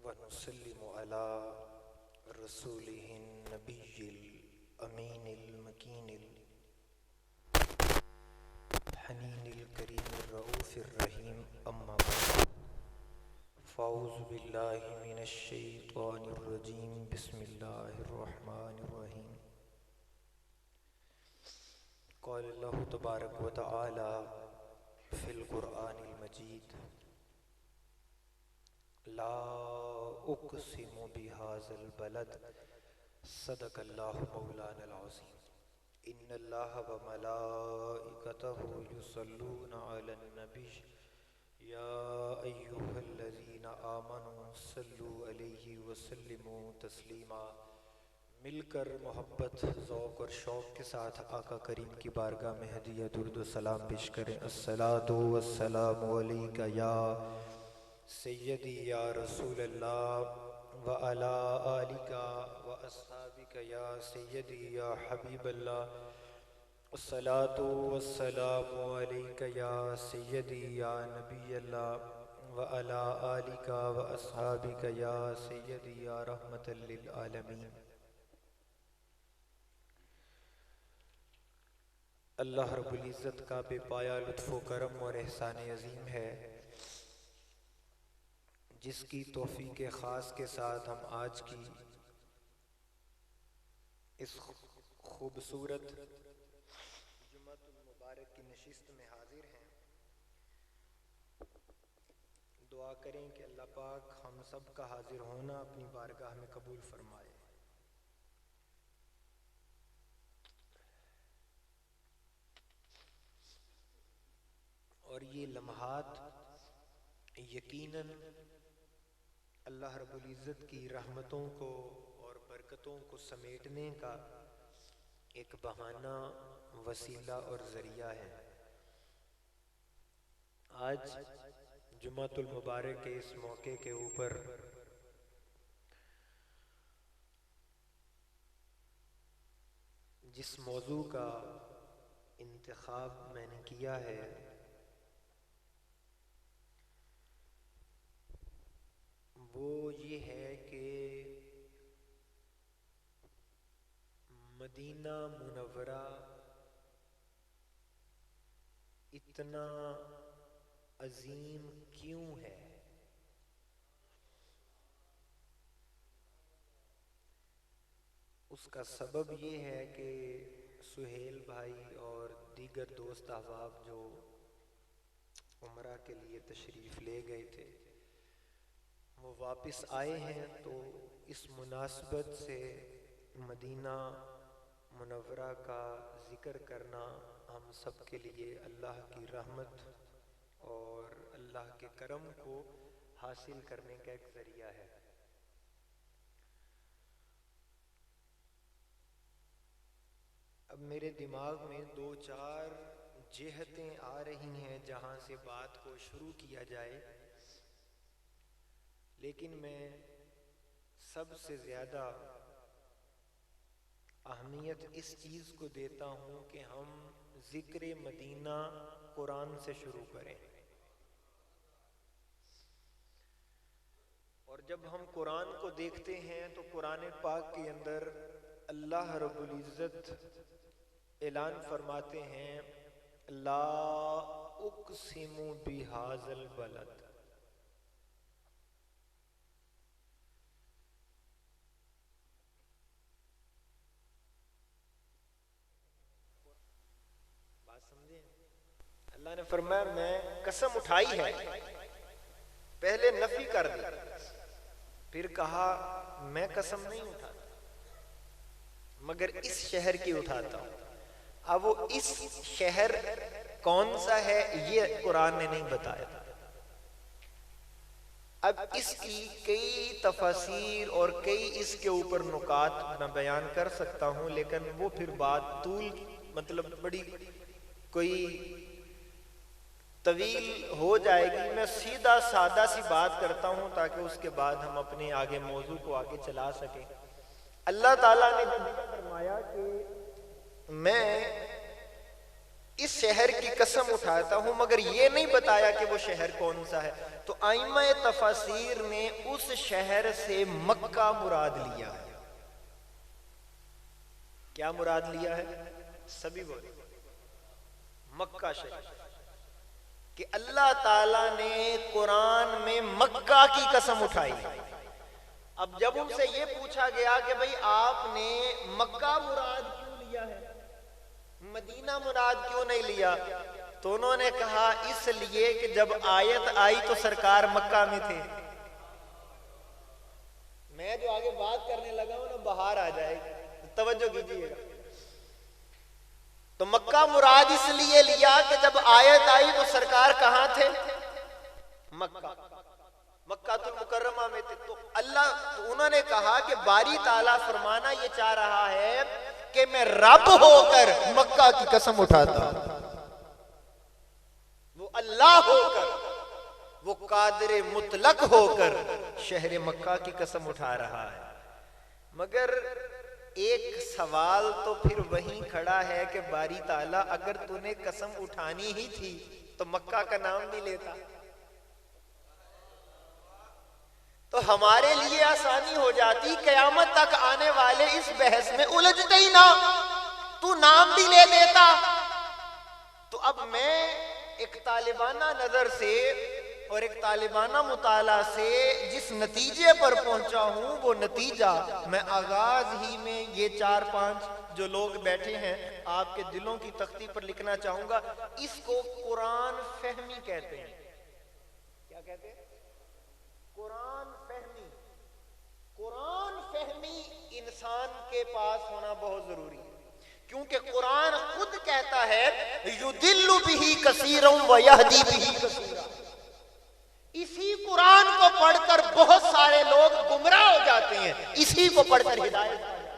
ونسلم على رسوله النبي الأمين المكين الحنين الكريم الرؤوف الرحيم أما بعد فأعوذ بالله من الشيطان الرجيم بسم الله الرحمن الرحيم قال الله تبارك وتعالى في القرآن المجيد لا اقسم بهذا البلد صدق الله مولانا العظيم ان الله وملائكته يصلون على النبي يا ايها الذين آمنوا صلوا عليه وسلموا تسلیما۔ مل کر محبت، ذوق اور شوق کے ساتھ آقا کریم کی بارگاہ میں ہدیہ درود و سلام پیش کریں۔ الصلاۃ والسلام علیک یا سیدی یا رسول اللہ وعلی آلک واصحابک یا سیدی یا حبیب اللہ۔ الصلاۃ والسلام علیک یا سیدی یا نبی اللہ وعلی آلک واصحابک یا سیدی یا رحمت للعالمین۔ اللہ رب العزت کا بے پایا لطف و کرم اور احسان عظیم ہے، جس کی توفیق خاص کے ساتھ ہم آج کی اس خوبصورت جمعۃ المبارک کی نشست میں حاضر ہیں۔ دعا کریں کہ اللہ پاک ہم سب کا حاضر ہونا اپنی بارگاہ میں قبول فرمائے۔ اور یہ لمحات یقیناً اللہ رب العزت کی رحمتوں کو اور برکتوں کو سمیٹنے کا ایک بہانہ، وسیلہ اور ذریعہ ہے۔ آج جمعۃ المبارک کے اس موقع کے اوپر جس موضوع کا انتخاب میں نے کیا ہے وہ یہ ہے کہ مدینہ منورہ اتنا عظیم کیوں ہے؟ اس کا سبب یہ ہے کہ سہیل بھائی اور دیگر دوست احباب جو عمرہ کے لیے تشریف لے گئے تھے وہ واپس آئے ہیں، تو اس مناسبت سے مدینہ منورہ کا ذکر کرنا ہم سب کے لیے اللہ کی رحمت اور اللہ کے کرم کو حاصل کرنے کا ایک ذریعہ ہے۔ اب میرے دماغ میں دو چار جہتیں آ رہی ہیں جہاں سے بات کو شروع کیا جائے، لیکن میں سب سے زیادہ اہمیت اس چیز کو دیتا ہوں کہ ہم ذکر مدینہ قرآن سے شروع کریں۔ اور جب ہم قرآن کو دیکھتے ہیں تو قرآن پاک کے اندر اللہ رب العزت اعلان فرماتے ہیں لا اقسم بہذا البلد۔ اللہ نے فرمایا میں قسم اٹھائی ہے، پہلے نفی کر دی، پھر کہا میں قسم نہیں اٹھاتا مگر اس شہر کی اٹھاتا ہوں۔ اب وہ اس شہر کون سا ہے یہ قرآن نے نہیں بتایا۔ اب اس کی کئی تفاسیر اور کئی اس کے اوپر نکات میں بیان کر سکتا ہوں، لیکن وہ پھر بات مطلب بڑی کوئی طویل ہو جائے گی۔ میں سیدھا سادہ سی بات کرتا ہوں تاکہ اس کے بعد ہم اپنے آگے موضوع کو آگے چلا سکیں۔ اللہ تعالیٰ نے فرمایا کہ میں اس شہر کی قسم اٹھاتا ہوں، مگر یہ نہیں بتایا کہ وہ شہر کون سا ہے۔ تو ائمہ تفاسیر نے اس شہر سے مکہ مراد لیا ہے۔ کیا مراد لیا ہے؟ سبھی بولے مکہ شہر، کہ اللہ تعالیٰ نے قرآن میں مکہ کی قسم اٹھائی۔ اب جب ان سے یہ پوچھا گیا کہ بھئی آپ نے مکہ مراد کیوں لیا ہے، مدینہ مراد کیوں نہیں لیا، تو انہوں نے کہا اس لیے کہ جب آیت آئی تو سرکار مکہ میں تھے۔ میں جو آگے بات کرنے لگا ہوں نا بہار آ جائے گی، توجہ کیجیے گا۔ تو مکہ مراد اس لیے لیا کہ جب آیت آئی تو سرکار کہاں تھے؟ مکہ، مکہ المکرمہ میں تھے۔ تو انہوں نے کہا کہ باری تعالیٰ فرمانا یہ چاہ رہا ہے کہ میں رب ہو کر مکہ کی قسم اٹھاتا ہوں، وہ اللہ ہو کر، وہ قادر مطلق ہو کر شہر مکہ کی قسم اٹھا رہا ہے۔ مگر ایک سوال تو پھر وہیں کھڑا ہے کہ باری تعالیٰ اگر تو نے قسم اٹھانی ہی تھی تو مکہ کا نام بھی لیتا، تو ہمارے لیے آسانی ہو جاتی، قیامت تک آنے والے اس بحث میں الجھتے ہی نہ، تو نام بھی لے دیتا۔ تو اب میں ایک طالبانہ نظر سے اور ایک طالبانہ مطالعہ سے جس نتیجے پر پہنچا ہوں، وہ نتیجہ میں آغاز ہی میں یہ 4-5 جو لوگ بیٹھے ہیں آپ کے دلوں کی تختی پر لکھنا چاہوں گا۔ اس کو قرآن فہمی کہتے ہیں۔ کیا کہتے ہیں؟ قرآن فہمی۔ قرآن فہمی انسان کے پاس ہونا بہت ضروری ہے، کیونکہ قرآن خود کہتا ہے یُضِلُّ بِهِ كَثِيرًا وَيَهْدِي بِهِ كَثِيرًا۔ اسی قرآن کو پڑھ کر بہت سارے لوگ گمراہ ہو جاتے ہیں، اسی کو پڑھ کر ہدایت آ جاتی ہے۔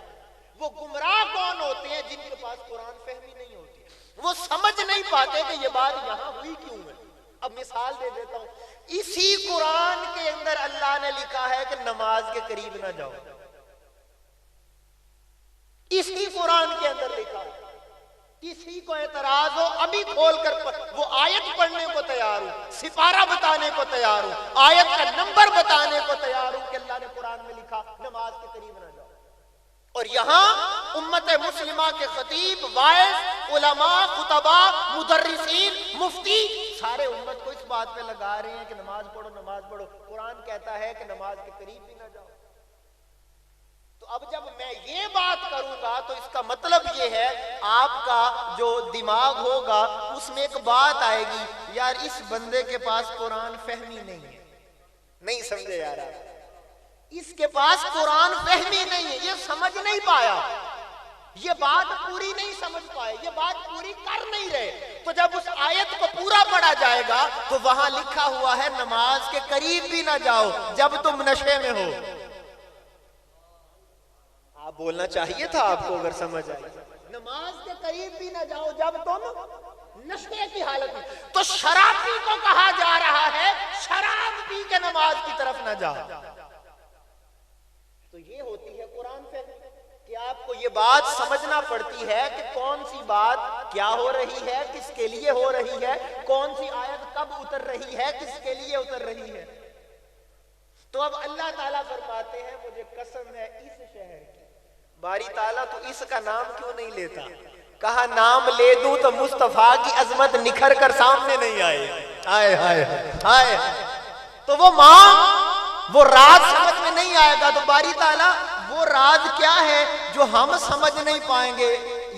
وہ گمراہ کون ہوتے ہیں؟ جن کے پاس قرآن فہمی نہیں ہوتی، وہ سمجھ نہیں پاتے کہ یہ بات یہاں ہوئی کیوں ہے۔ اب مثال دے دیتا ہوں، اسی قرآن کے اندر اللہ نے لکھا ہے کہ نماز کے قریب نہ جاؤ، اسی قرآن کے اندر لکھا ہے۔ کسی کو اعتراض ہو ابھی کھول کر وہ آیت پڑھنے کو تیار ہوں، سپارہ بتانے کو تیار ہوں، آیت کا نمبر بتانے کو تیار ہوں کہ اللہ نے قرآن میں لکھا نماز کے قریب نہ جاؤ۔ اور یہاں امت مسلمہ کے خطیب، وائز، علماء، خطباء، مدرسین، مفتی سارے امت کو اس بات پہ لگا رہے ہیں کہ نماز پڑھو، نماز پڑھو۔ قرآن کہتا ہے کہ نماز کے قریب بھی نہ جاؤ۔ تو اب جب میں یہ بات کروں گا تو اس کا مطلب یہ ہے آپ کا جو دماغ ہوگا اس میں ایک بات آئے گی، یار اس بندے کے پاس قرآن فہمی نہیں ہے۔ نہیں سمجھے یار، اس کے پاس قرآن فہمی نہیں ہے، یہ سمجھ نہیں پایا، یہ بات پوری نہیں سمجھ پائے، یہ بات پوری کر نہیں رہے۔ تو جب اس آیت کو پورا پڑھا جائے گا تو وہاں لکھا ہوا ہے نماز کے قریب بھی نہ جاؤ جب تم نشے میں ہو۔ آپ بولنا چاہیے تھا آپ کو اگر سمجھ آئی، نماز کے قریب بھی نہ جاؤ جب تم نشے کی حالت میں۔ تو شرابی کو کہا جا رہا ہے شراب پی کے نماز کی طرف نہ جاؤ۔ تو یہ ہوتی ہے قرآن سے کہ آپ کو یہ بات سمجھنا پڑتی ہے کہ کون سی بات کیا ہو رہی ہے، کس کے لیے ہو رہی ہے، کون سی آیت کب اتر رہی ہے، کس کے لیے اتر رہی ہے۔ تو اب اللہ تعالیٰ فرماتے ہیں مجھے قسم ہے اس شہر کی، باری تعالیٰ تو اس کا نام کیوں نہیں لیتا؟ کہا نام لے دوں تو مصطفیٰ کی عظمت نکھر کر سامنے نہیں آئے۔ آئے ہائے ہائے، تو وہ ماں وہ راز سمجھ میں نہیں آئے گا۔ تو باری تعالیٰ وہ راز کیا ہے جو ہم سمجھ نہیں پائیں گے؟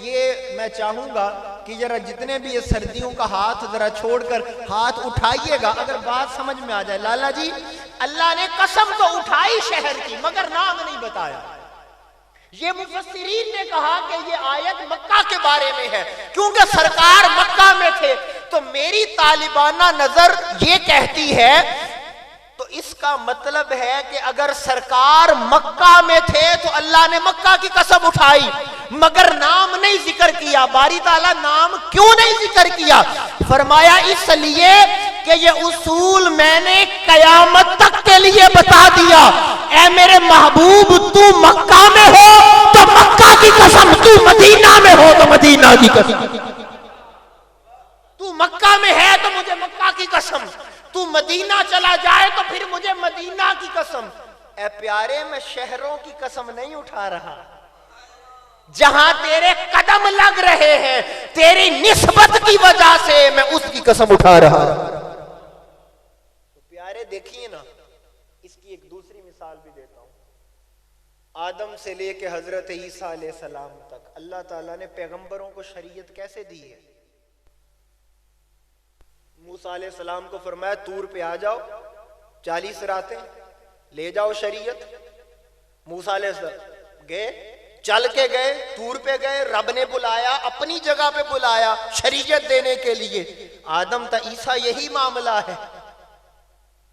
یہ میں چاہوں گا کہ ذرا جتنے بھی یہ سردیوں کا ہاتھ ذرا چھوڑ کر ہاتھ اٹھائیے گا اگر بات سمجھ میں آ جائے۔ لالا جی، اللہ نے قسم تو اٹھائی شہر کی مگر نام نہیں بتایا۔ یہ مفسرین نے کہا کہ یہ آیت مکہ کے بارے میں ہے کیونکہ سرکار مکہ میں تھے۔ تو میری طالبانہ نظر یہ کہتی ہے تو اس کا مطلب ہے کہ اگر سرکار مکہ میں تھے تو اللہ نے مکہ کی قسم اٹھائی مگر نام نہیں ذکر کیا۔ باری تعالیٰ نام کیوں نہیں ذکر کیا؟ فرمایا اس لیے کہ یہ اصول میں نے قیامت تک کے لیے بتا دیا۔ اے میرے محبوب، تو مکہ میں ہو تو مکہ کی قسم، تو مدینہ میں ہو تو مدینہ کی قسم۔ مکہ میں ہے تو مجھے مکہ کی قسم، تو مدینہ چلا جائے تو پھر مجھے مدینہ کی قسم۔ اے پیارے میں شہروں کی قسم نہیں اٹھا رہا، جہاں تیرے قدم لگ رہے ہیں تیری نسبت کی وجہ سے میں اس کی قسم اٹھا رہا۔ تو پیارے دیکھیے نا، اس کی ایک دوسری مثال بھی دیتا ہوں۔ آدم سے لے کے حضرت عیسیٰ علیہ السلام تک اللہ تعالیٰ نے پیغمبروں کو شریعت کیسے دی ہے؟ موسیٰ علیہ السلام کو فرمایا طور پہ آ جاؤ، 40 راتیں لے جاؤ شریعت۔ موسیٰ علیہ السلام گئے، چل کے گئے، طور پہ گئے، رب نے بلایا، اپنی جگہ پہ بلایا شریعت دینے کے لیے۔ آدم تا عیسیٰ یہی معاملہ ہے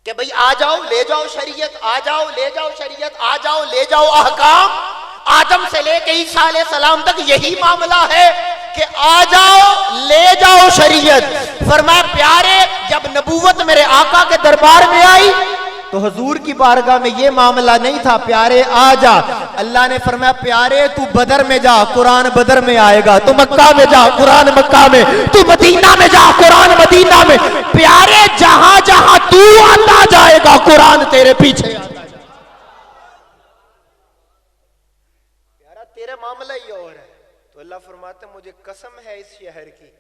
کہ بھئی آ جاؤ لے جاؤ شریعت، آ جاؤ لے جاؤ شریعت، آ جاؤ لے جاؤ احکام۔ آدم سے لے کے عیسیٰ علیہ السلام تک یہی معاملہ ہے کہ آ جاؤ لے جاؤ شریعت۔ فرمایا پیارے جب نبوت میرے آقا کے دربار میں آئی تو حضور کی بارگاہ میں یہ معاملہ نہیں تھا پیارے آ جا۔ اللہ نے فرمایا پیارے تو بدر میں جا، قرآن بدر میں آئے گا، تو مکہ میں جا، قرآن مکہ میں، تو مدینہ میں جا، قرآن مدینہ میں۔ پیارے جہاں جہاں تو آتا جائے گا قرآن تیرے پیچھے آتا جائے گا۔ پیارا تیرے معاملہ ہی اور ہے۔ تو اللہ فرماتے مجھے قسم ہے اس شہر کی،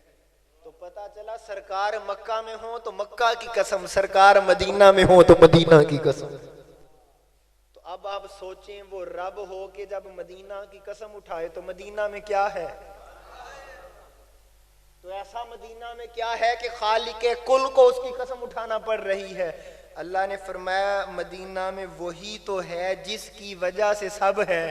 تو پتا چلا سرکار مکہ میں ہوں تو مکہ کی قسم، سرکار مدینہ میں ہوں تو مدینہ کی قسم۔ تو اب آپ سوچیں وہ رب ہو کہ جب مدینہ کی قسم اٹھائے تو مدینہ میں کیا ہے؟ تو ایسا مدینہ میں کیا ہے کہ خالق کل کو اس کی قسم اٹھانا پڑ رہی ہے؟ اللہ نے فرمایا مدینہ میں وہی تو ہے جس کی وجہ سے سب ہے۔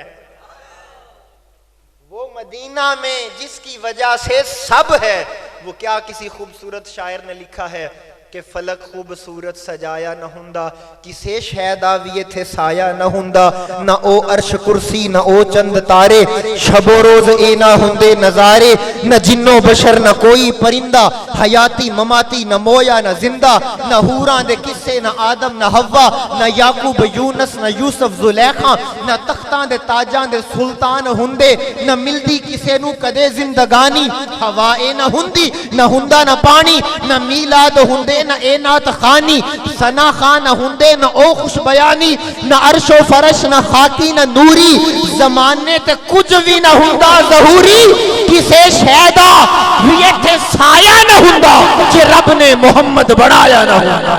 وہ مدینہ میں جس کی وجہ سے سب ہے، وہ کیا کسی خوبصورت شاعر نے لکھا ہے کہ فلک خوبصورت سجایا نہ ہوندا، کسے شاید آویے تھے سایہ نہ ہوندا، نہ او عرش کرسی نہ او چند تارے، شب و روز اے نہ ہوندے نظارے، نہ جنو بشر نہ کوئی پرندہ، حیاتی مماتی نہ مویا نہ زندہ، نہ حوران دے قصے نہ آدم نہ حوا، نہ یعقوب یونس نہ یوسف زلیخا، نہ تختان دے تاجان دے سلطان ہوندے، نہ ملدی کسے نو کدے زندگانی، ہوا اے نہ ہوندی نہ ہوندا نہ پانی، نہ میلاد ہوندے نہ اے نات خانی، ثنا خان نہ ہوندے نہ او خوش بیانی، نہ عرش و فرش نہ خاکی نہ نوری، زمانے تے کچھ بھی نہ ہوندا ظہوری، کسے شہدہ یہ تھے سایہ نہ ہوندا کہ رب نے محمد بڑھایا نہ ہوندا۔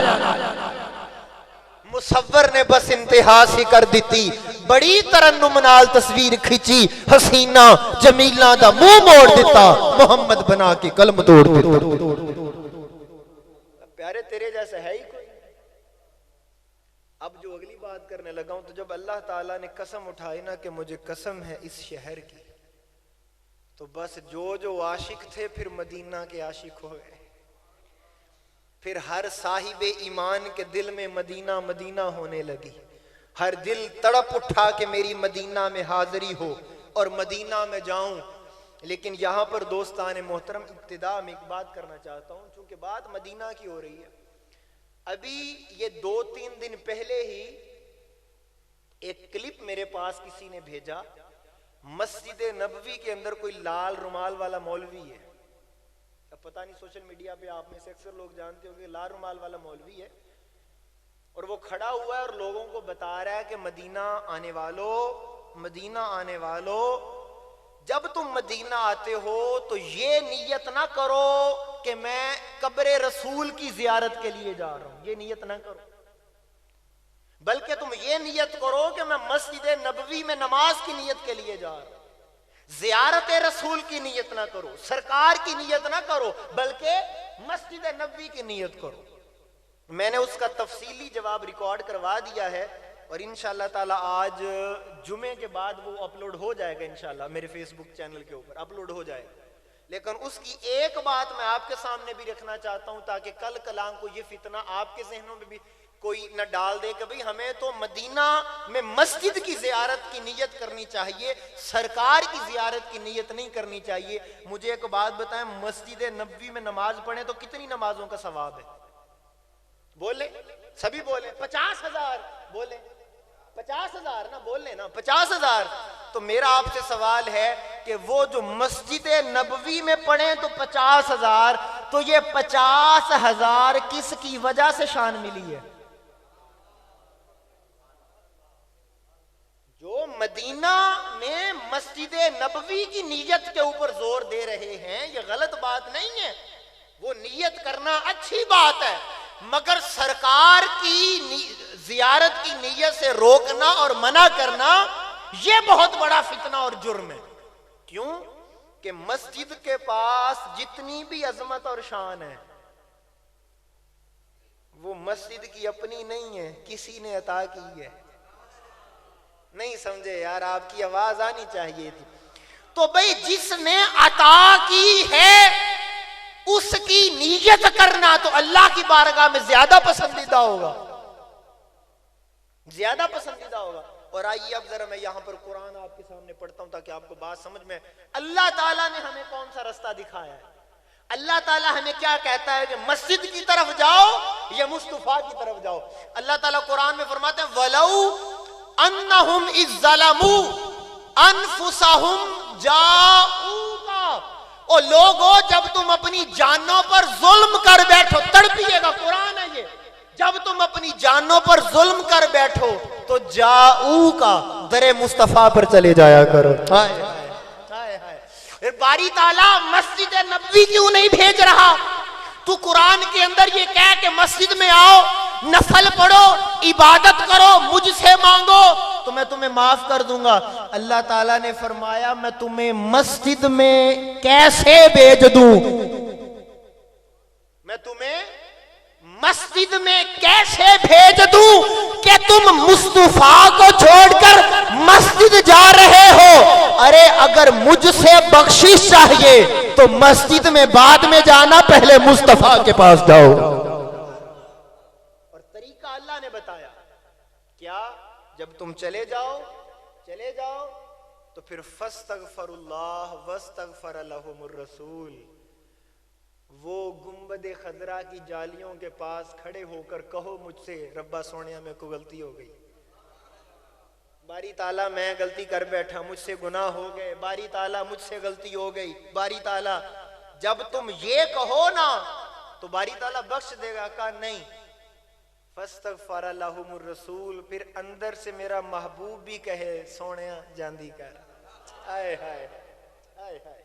مصور نے بس انتہا سی کر دیتی، بڑی ترنم نال تصویر کھچی، حسینہ جمیلہ دا منہ موڑ دیتا، محمد بنا کے قلم توڑ دیتا۔ پیارے تیرے جیسا ہے ہی کوئی۔ اب جو اگلی بات کرنے لگا ہوں، تو جب اللہ تعالیٰ نے قسم اٹھائی نا کہ مجھے قسم ہے اس شہر کی، تو بس جو عاشق تھے پھر مدینہ کے عاشق ہو گئے۔ پھر ہر صاحب ایمان کے دل میں مدینہ مدینہ ہونے لگی، ہر دل تڑپ اٹھا کہ میری مدینہ میں حاضری ہو اور مدینہ میں جاؤں۔ لیکن یہاں پر دوستان محترم ابتدا میں ایک بات کرنا چاہتا ہوں، چونکہ بات مدینہ کی ہو رہی ہے۔ ابھی یہ 2-3 دن پہلے ہی ایک کلپ میرے پاس کسی نے بھیجا، مسجد نبوی کے اندر کوئی لال رومال والا مولوی ہے، اب پتہ نہیں سوشل میڈیا پہ آپ میں سے اکثر لوگ جانتے ہو کہ لال رومال والا مولوی ہے، اور وہ کھڑا ہوا ہے اور لوگوں کو بتا رہا ہے کہ مدینہ آنے والو جب تم مدینہ آتے ہو تو یہ نیت نہ کرو کہ میں قبر رسول کی زیارت کے لیے جا رہا ہوں، یہ نیت نہ کرو، بلکہ تم یہ نیت کرو کہ میں مسجد نبوی میں نماز کی نیت کے لیے جا رہا ہوں۔ زیارت رسول کی نیت نہ کرو، سرکار کی نیت نہ کرو، بلکہ مسجد نبوی کی نیت کرو۔ میں نے اس کا تفصیلی جواب ریکارڈ کروا دیا ہے، اور انشاءاللہ تعالیٰ آج جمعے کے بعد وہ اپلوڈ ہو جائے گا، انشاءاللہ میرے فیس بک چینل کے اوپر اپلوڈ ہو جائے گا۔ لیکن اس کی ایک بات میں آپ کے سامنے بھی رکھنا چاہتا ہوں، تاکہ کل کلام کو یہ فتنہ آپ کے ذہنوں میں بھی کوئی نہ ڈال دے کہ بھئی ہمیں تو مدینہ میں مسجد کی زیارت کی نیت کرنی چاہیے، سرکار کی زیارت کی نیت نہیں کرنی چاہیے۔ مجھے ایک بات بتائیں، مسجد نبوی میں نماز پڑھیں تو کتنی نمازوں کا ثواب ہے؟ بولیں سبھی بولیں، 50,000 بولیں، 50,000 نہ بولیں نا، 50,000۔ تو میرا آپ سے سوال ہے کہ وہ جو مسجد نبوی میں پڑھیں تو 50,000، تو یہ 50,000 کس کی وجہ سے شان ملی ہے؟ جو مدینہ میں مسجد نبوی کی نیت کے اوپر زور دے رہے ہیں، یہ غلط بات نہیں ہے، وہ نیت کرنا اچھی بات ہے، مگر سرکار کی زیارت کی نیت سے روکنا اور منع کرنا یہ بہت بڑا فتنہ اور جرم ہے۔ کیوں کہ مسجد کے پاس جتنی بھی عظمت اور شان ہے وہ مسجد کی اپنی نہیں ہے، کسی نے عطا کی ہے۔ نہیں سمجھے یار، آپ کی آواز آنی چاہیے تھی۔ تو بھئی جس نے عطا کی ہے اس کی نیت کرنا تو اللہ کی بارگاہ میں زیادہ پسندیدہ ہوگا، زیادہ پسندیدہ ہوگا۔ اور آئیے اب ذرا میں یہاں پر قرآن آپ کے سامنے پڑھتا ہوں تاکہ آپ کو بات سمجھ میں۔ اللہ تعالیٰ نے ہمیں کون سا رستہ دکھایا ہے؟ اللہ تعالیٰ ہمیں کیا کہتا ہے کہ مسجد کی طرف جاؤ یا مصطفیٰ کی طرف جاؤ؟ اللہ تعالیٰ قرآن میں فرماتے ہیں وَلَوْ أَنَّهُمْ إِذْ ظَلَمُوا أَنفُسَهُمْ جَاءُوكَ، او لوگو جب تم اپنی جانوں پر ظلم کر بیٹھو، تڑپیے گا، قرآن ہے یہ، جب تم اپنی جانوں پر ظلم کر بیٹھو تو جاؤ کا در مصطفیٰ پر چلے جایا کرو۔ باری تعالیٰ مسجد نبوی کیوں نہیں بھیج رہا؟ تو قرآن کے اندر یہ کہہ کہ مسجد میں آؤ، نفل پڑھو، عبادت کرو، مجھ سے مانگو تو میں تمہیں معاف کر دوں گا۔ اللہ تعالیٰ نے فرمایا میں تمہیں مسجد میں کیسے بھیج دوں؟ میں تمہیں مسجد میں کیسے بھیج دوں کہ تم مصطفیٰ کو چھوڑ کر مسجد جا رہے ہو؟ ارے اگر مجھ سے بخشش چاہیے تو مسجد میں بعد میں جانا، پہلے مصطفیٰ کے پاس جاؤ۔ اور طریقہ اللہ نے بتایا کیا؟ جب تم چلے جاؤ تو پھر فاستغفر اللہ واستغفر لهم الرسول، وہ گنبد خضرا کی جالیوں کے پاس کھڑے ہو کر کہو مجھ سے ربا سونیا میں کو غلطی ہو گئی، باری تعالیٰ میں غلطی کر بیٹھا، مجھ سے گناہ ہو گئے، باری تعالیٰ مجھ سے غلطی ہو گئی، باری تعالیٰ جب تم یہ کہو نا تو باری تعالیٰ بخش دے گا۔ کہا نہیں، فاستغفر لهم الرسول، پھر اندر سے میرا محبوب بھی کہے سونیا جاندی کر، آئے ہائے آئے ہائے،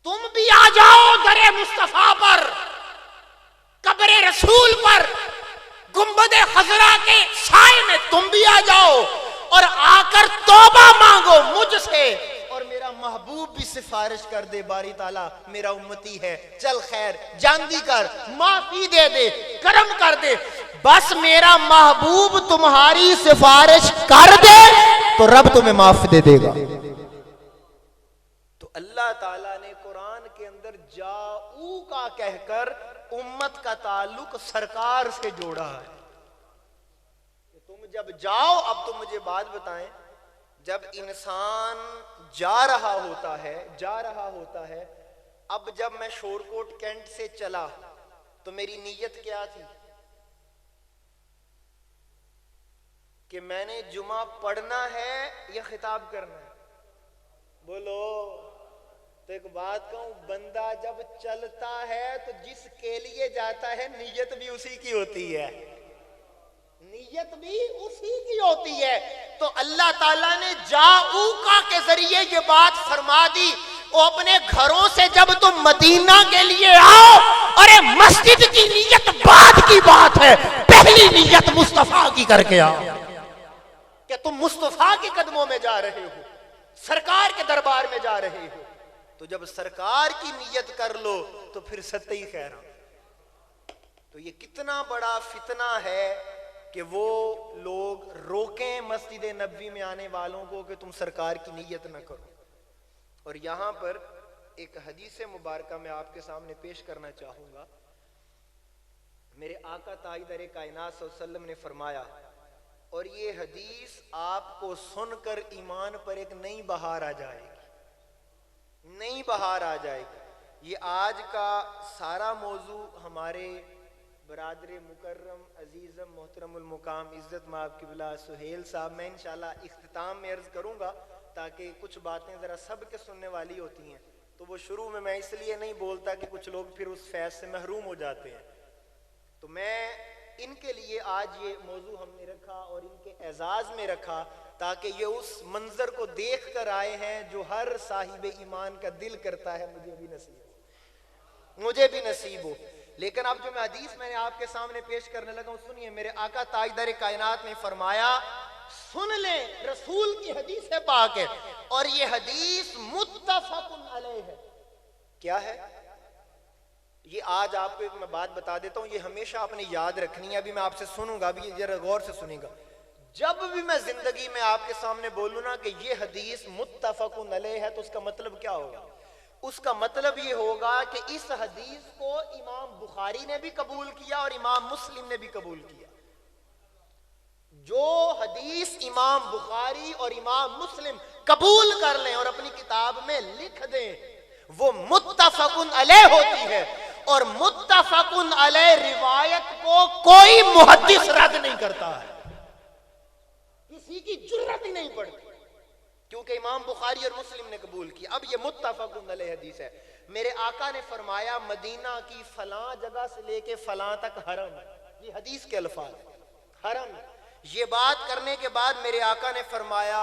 تم بھی آ جاؤ در مصطفیٰ پر، قبر رسول پر، گنبد خضرا کے سائے میں تم بھی آ جاؤ اور آ کر توبہ مانگو مجھ سے، اور میرا محبوب بھی سفارش کر دے، باری تعالیٰ میرا امتی ہے، چل خیر جاندی کر، معافی دے دے، کرم کر دے، بس میرا محبوب تمہاری سفارش کر دے تو رب تمہیں معاف دے دے گا۔ تو اللہ تعالیٰ نے قرآن کے اندر جاؤ کا کہہ کر امت کا تعلق سرکار سے جوڑا ہے کہ تم جب جاؤ۔ اب تم مجھے بات بتائیں، جب انسان جا رہا ہوتا ہے، اب جب میں شورکوٹ کینٹ سے چلا تو میری نیت کیا تھی کہ میں نے جمعہ پڑھنا ہے یا خطاب کرنا ہے؟ بولو۔ تو ایک بات کہوں، بندہ جب چلتا ہے تو جس کے لیے جاتا ہے نیت بھی اسی کی ہوتی ہے، نیت بھی اسی کی ہوتی ہے۔ تو اللہ تعالیٰ نے جاؤکا کے ذریعے یہ بات فرما دی، وہ اپنے گھروں سے جب تم مدینہ کے لیے آؤ، ارے مسجد کی نیت بعد کی بات ہے، پہلی نیت مصطفیٰ کی کر کے آؤ کہ تم مصطفیٰ کے قدموں میں جا رہے ہو، سرکار کے دربار میں جا رہے ہو۔ تو جب سرکار کی نیت کر لو تو پھر ستی خیر۔ تو یہ کتنا بڑا فتنہ ہے کہ وہ لوگ روکیں مسجد نبوی میں آنے والوں کو کہ تم سرکار کی نیت نہ کرو۔ اور یہاں پر ایک حدیث مبارکہ میں آپ کے سامنے پیش کرنا چاہوں گا۔ میرے آقا تاجدار کائنات صلی اللہ علیہ وسلم نے فرمایا، اور یہ حدیث آپ کو سن کر ایمان پر ایک نئی بہار آ جائے گی، نئی بہار آ جائے گی۔ یہ آج کا سارا موضوع ہمارے برادر مکرم عزیزم محترم المقام عزت مآب قبلہ سہیل صاحب، میں انشاءاللہ اختتام میں عرض کروں گا تاکہ کچھ باتیں ذرا سب کے سننے والی ہوتی ہیں۔ تو وہ شروع میں اس لیے نہیں بولتا کہ کچھ لوگ پھر اس فیض سے محروم ہو جاتے ہیں. تو میں ان کے لیے آج یہ موضوع ہم نے رکھا اور ان کے اعزاز میں رکھا تاکہ یہ اس منظر کو دیکھ کر آئے ہیں جو ہر صاحب ایمان کا دل کرتا ہے مجھے بھی نصیب ہو. لیکن اب جو میں حدیث میں نے آپ کے سامنے پیش کرنے لگا ہوں سنیے. میرے آقا تاجدار کائنات نے فرمایا سن لیں رسول کی حدیث ہے پاک ہے اور یہ حدیث متفق علیہ ہے. کیا ہے یہ؟ آج آپ کو ایک میں بات بتا دیتا ہوں, یہ ہمیشہ آپ نے یاد رکھنی ہے. ابھی میں آپ سے سنوں گا, ابھی ذرا غور سے سنیں گا. جب بھی میں زندگی میں آپ کے سامنے بولوں نا کہ یہ حدیث متفق علیہ ہے تو اس کا مطلب کیا ہوگا؟ اس کا مطلب یہ ہوگا کہ اس حدیث کو امام بخاری نے بھی قبول کیا اور امام مسلم نے بھی قبول کیا. جو حدیث امام بخاری اور امام مسلم قبول کر لیں اور اپنی کتاب میں لکھ دیں وہ متفق علیہ ہوتی ہے. اور متفق علیہ روایت کو کوئی محدث رد نہیں کرتا ہے, کسی کی جرت ہی نہیں پڑتی کیونکہ امام بخاری اور مسلم نے قبول کیا. اب یہ متفق علیہ حدیث ہے. میرے آقا نے فرمایا مدینہ کی فلاں جگہ سے لے کے فلاں تک حرم ہے. یہ حدیث کے الفاظ حرم ہے. یہ بات کرنے کے بعد میرے آقا نے فرمایا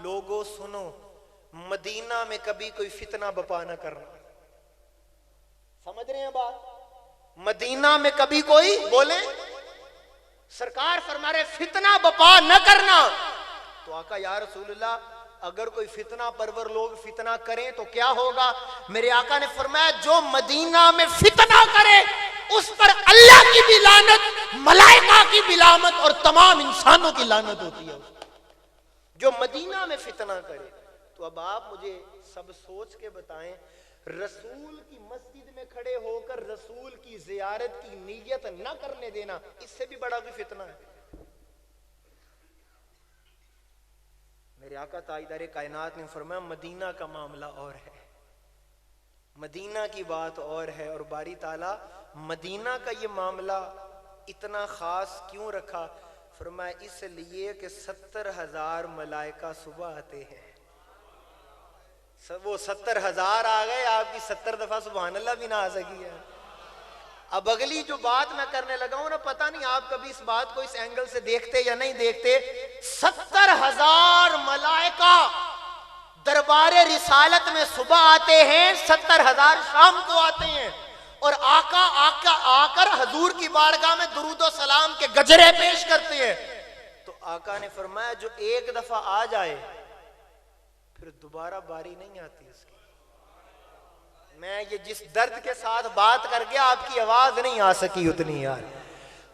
لوگوں سنو مدینہ میں کبھی کوئی فتنہ بپا نہ کرنا. سمجھ رہے ہیں بات؟ مدینہ میں کبھی کوئی بولیں سرکار فرما رہے فتنہ بپا نہ کرنا. تو آقا یا رسول اللہ اگر کوئی فتنہ پرور لوگ فتنہ کریں تو کیا ہوگا؟ میرے آقا نے فرمایا جو مدینہ میں فتنہ کرے اس پر اللہ کی بھی لعنت, ملائکہ کی بھی لعنت اور تمام انسانوں کی لعنت ہوتی ہے جو مدینہ میں فتنہ کرے. تو اب آپ مجھے سب سوچ کے بتائیں رسول کی مسجد میں کھڑے ہو کر رسول کی زیارت کی نیت نہ کرنے دینا اس سے بھی بڑا کوئی فتنہ ہے؟ میرے آقا تاجدار کائنات نے فرمایا مدینہ کا معاملہ اور ہے, مدینہ کی بات اور ہے. اور باری تعالیٰ مدینہ کا یہ معاملہ اتنا خاص کیوں رکھا؟ فرمایا اس لیے کہ 70,000 ملائکہ صبح آتے ہیں. وہ 70,000 آ گئے, آپ کی 70 دفعہ سبحان اللہ بھی نہ آ سکی ہے. اب اگلی جو بات میں کرنے لگا ہوں نا, پتہ نہیں آپ کبھی اس بات کو اس اینگل سے دیکھتے یا نہیں دیکھتے. 70,000 ملائکہ دربار رسالت میں صبح آتے ہیں, 70,000 شام کو آتے ہیں اور آقا آ کر حضور کی بارگاہ میں درود و سلام کے گجرے پیش کرتے ہیں. تو آقا نے فرمایا جو ایک دفعہ آ جائے پھر دوبارہ باری نہیں آتی اس کی. میں یہ جس درد کے ساتھ بات کر گیا آپ کی آواز نہیں آ سکی اتنی یار.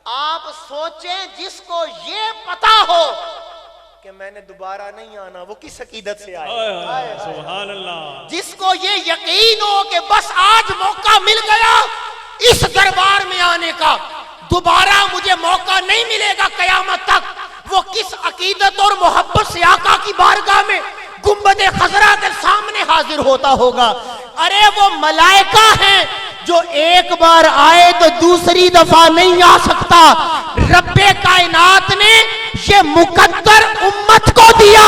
آپ سوچیں جس کو یہ پتا ہو کہ میں نے دوبارہ نہیں آنا وہ کس عقیدت سے آئے. سبحان اللہ. جس کو یہ یقین ہو کہ بس آج موقع مل گیا اس دربار میں آنے کا, دوبارہ مجھے موقع نہیں ملے گا قیامت تک, وہ کس عقیدت اور محبت سے آقا کی بارگاہ میں گنبد خضرا کے سامنے حاضر ہوتا ہوگا. ارے وہ ملائکہ ہیں جو ایک بار آئے تو دوسری دفعہ نہیں آ سکتا. رب کائنات نے یہ مقدر امت کو دیا,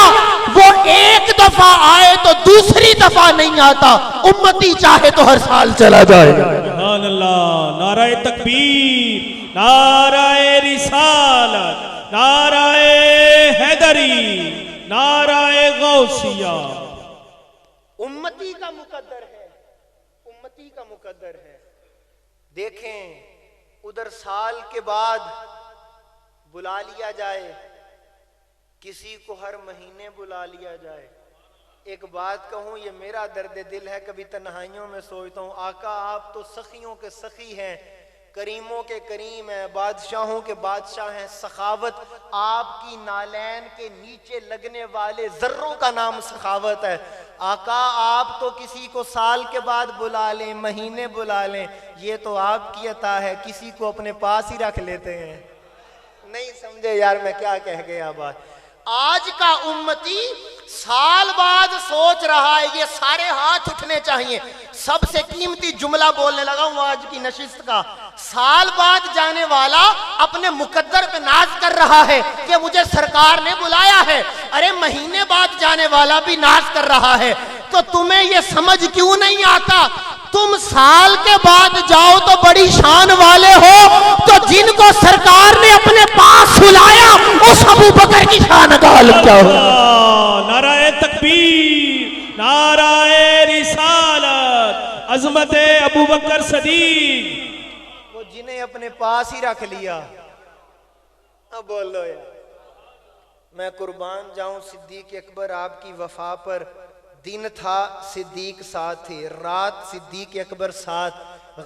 وہ ایک دفعہ آئے تو دوسری دفعہ نہیں آتا. امتی چاہے تو ہر سال چلا جائے. سبحان اللہ. نعرہ تکبیر, نعرہ رسالت, نعرہ حیدری, نعرہ غوثیہ. امتی کا مقدر ہے, امتی کا مقدر ہے. دیکھیں ادھر سال کے بعد بلا لیا جائے, کسی کو ہر مہینے بلا لیا جائے. ایک بات کہوں یہ میرا درد دل ہے, کبھی تنہائیوں میں سوچتا ہوں آقا آپ تو سخیوں کے سخی ہیں, کریموں کے کریم ہیں, بادشاہوں کے بادشاہ ہیں. سخاوت آپ کی نالین کے نیچے لگنے والے ذروں کا نام سخاوت ہے. آقا آپ تو کسی کو سال کے بعد بلا لیں, مہینے بلا لیں, یہ تو آپ کی عطا ہے, کسی کو اپنے پاس ہی رکھ لیتے ہیں. نہیں سمجھے یار میں کیا کہہ گیا بات. آج کا امتی سال بعد سوچ رہا ہے, یہ سارے ہاتھ اٹھنے چاہیے. سب سے قیمتی جملہ بولنے لگا ہوں آج کی نشست کا. سال بعد جانے والا اپنے مقدر پہ ناز کر رہا ہے کہ مجھے سرکار نے بلایا ہے. ارے مہینے بعد جانے والا بھی ناز کر رہا ہے تو تمہیں یہ سمجھ کیوں نہیں آتا؟ تم سال کے بعد جاؤ تو بڑی شان والے ہو، تو جن کو سرکار نے اپنے پاس سلایا اس ابو بکر کی شان کا حال کیا ہو؟ نعرہ تکبیر، نعرہ رسالت، عظمت ابو بکر صدیق، وہ جنہیں اپنے پاس ہی رکھ لیا۔ اب بولو یار، میں قربان جاؤں صدیق اکبر آپ کی وفا پر، دن تھا صدیق ساتھ تھے، رات صدیق اکبر ساتھ،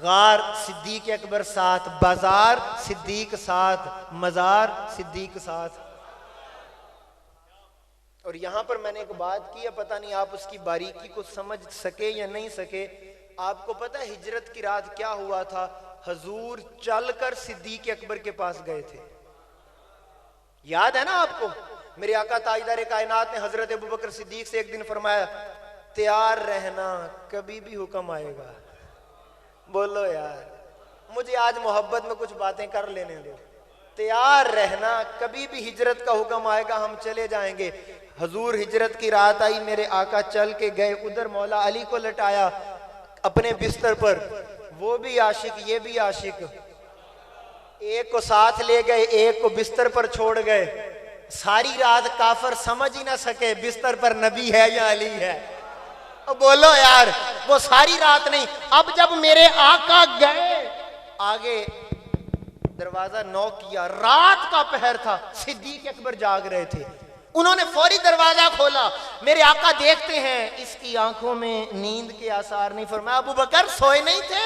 غار صدیق اکبر ساتھ، بازار صدیق ساتھ، مزار صدیق ساتھ۔ اور یہاں پر میں نے ایک بات کی ہے، پتہ نہیں آپ اس کی باریکی کو سمجھ سکے یا نہیں سکے۔ آپ کو پتہ ہے ہجرت کی رات کیا ہوا تھا؟ حضور چل کر صدیق اکبر کے پاس گئے تھے، یاد ہے نا آپ کو؟ میرے آقا تاجدار کائنات نے حضرت ابوبکر صدیق سے ایک دن فرمایا، تیار رہنا کبھی بھی حکم آئے گا۔ بولو یار، مجھے آج محبت میں کچھ باتیں کر لینے دو۔ تیار رہنا کبھی بھی ہجرت کا حکم آئے گا، ہم چلے جائیں گے۔ حضور ہجرت کی رات آئی، میرے آقا چل کے گئے، ادھر مولا علی کو لٹایا اپنے بستر پر، وہ بھی عاشق یہ بھی عاشق، ایک کو ساتھ لے گئے ایک کو بستر پر چھوڑ گئے۔ ساری رات کافر سمجھ ہی نہ سکے بستر پر نبی ہے یا علی ہے۔ بولو یار، وہ ساری رات نہیں۔ اب جب میرے آقا گئے، آگے دروازہ نوک کیا، رات کا پہر تھا، صدیق اکبر جاگ رہے تھے، انہوں نے فوری دروازہ کھولا۔ میرے آقا دیکھتے ہیں اس کی آنکھوں میں نیند کے آثار نہیں۔ فرمایا ابو بکر سوئے نہیں تھے؟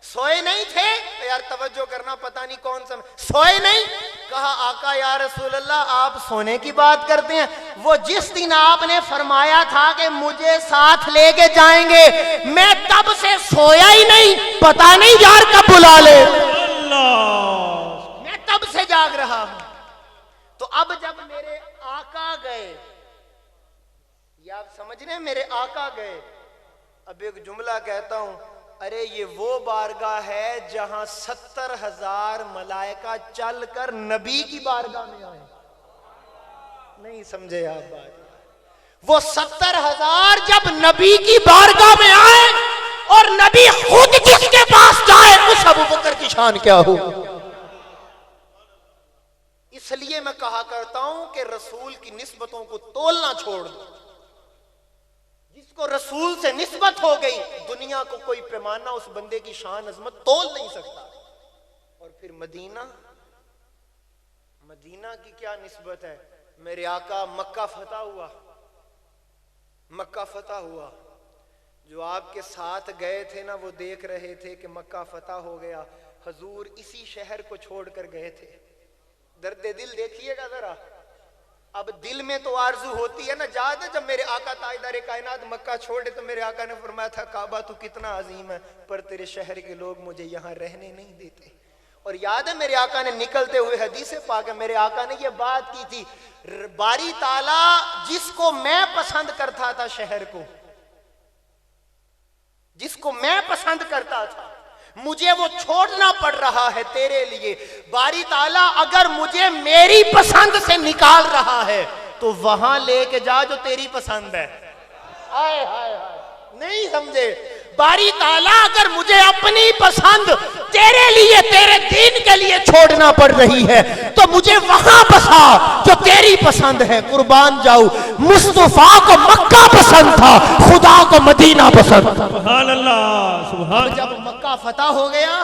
سوئے نہیں تھے؟ یار توجہ کرنا، پتہ نہیں کون سا سوئے نہیں؟ کہا آقا یا رسول اللہ آپ سونے کی بات کرتے ہیں، وہ جس دن آپ نے فرمایا تھا کہ مجھے ساتھ لے کے جائیں گے، میں تب سے سویا ہی نہیں، پتہ نہیں یار کب بلا لے، میں تب سے جاگ رہا ہوں۔ تو اب جب میرے آقا گئے، یہ آپ سمجھ رہے ہیں، میرے آقا گئے، اب ایک جملہ کہتا ہوں، ارے یہ وہ بارگاہ ہے جہاں 70,000 ملائکہ چل کر نبی کی بارگاہ میں آئے۔ نہیں سمجھے آپ بات؟ وہ 70,000 جب نبی کی بارگاہ میں آئے اور نبی خود جس کے پاس جائے، اس ابو بکر کی شان کیا ہو؟ اس لیے میں کہا کرتا ہوں کہ رسول کی نسبتوں کو تولنا چھوڑ دو۔ جس کو رسول سے نسبت ہو گئی، دنیا کو کوئی پیمانہ اس بندے کی شان عظمت تول نہیں سکتا۔ اور پھر مدینہ کی کیا نسبت ہے؟ میرے آقا مکہ فتح ہوا، مکہ فتح ہوا، جو آپ کے ساتھ گئے تھے نا وہ دیکھ رہے تھے کہ مکہ فتح ہو گیا، حضور اسی شہر کو چھوڑ کر گئے تھے۔ درد دل دیکھیے گا ذرا، اب دل میں تو آرزو ہوتی ہے نا، یاد ہے جب میرے آقا تاجدار کائنات مکہ چھوڑے تو میرے آقا نے فرمایا تھا کعبہ تو کتنا عظیم ہے، پر تیرے شہر کے لوگ مجھے یہاں رہنے نہیں دیتے۔ اور یاد ہے میرے آقا نے نکلتے ہوئے حدیث پاک ہے، میرے آقا نے یہ بات کی تھی، باری تعالیٰ جس کو میں پسند کرتا تھا شہر کو، جس کو میں پسند کرتا تھا، مجھے وہ چھوڑنا پڑ رہا ہے تیرے لیے، باری تعالیٰ اگر مجھے میری پسند سے نکال رہا ہے تو وہاں لے کے جا جو تیری پسند ہے۔ آئے ہائے ہائے، نہیں سمجھے؟ باری تعالیٰ اگر مجھے اپنی پسند تیرے لیے تیرے دین کے لیے چھوڑنا پڑ رہی ہے تو مجھے وہاں بسا جو تیری پسند ہے۔ قربان جاؤ، مصطفیٰ کو مکہ پسند تھا، خدا کو مدینہ پسند تھا۔ سبحان اللہ، سبحان۔ جب مکہ فتح ہو گیا،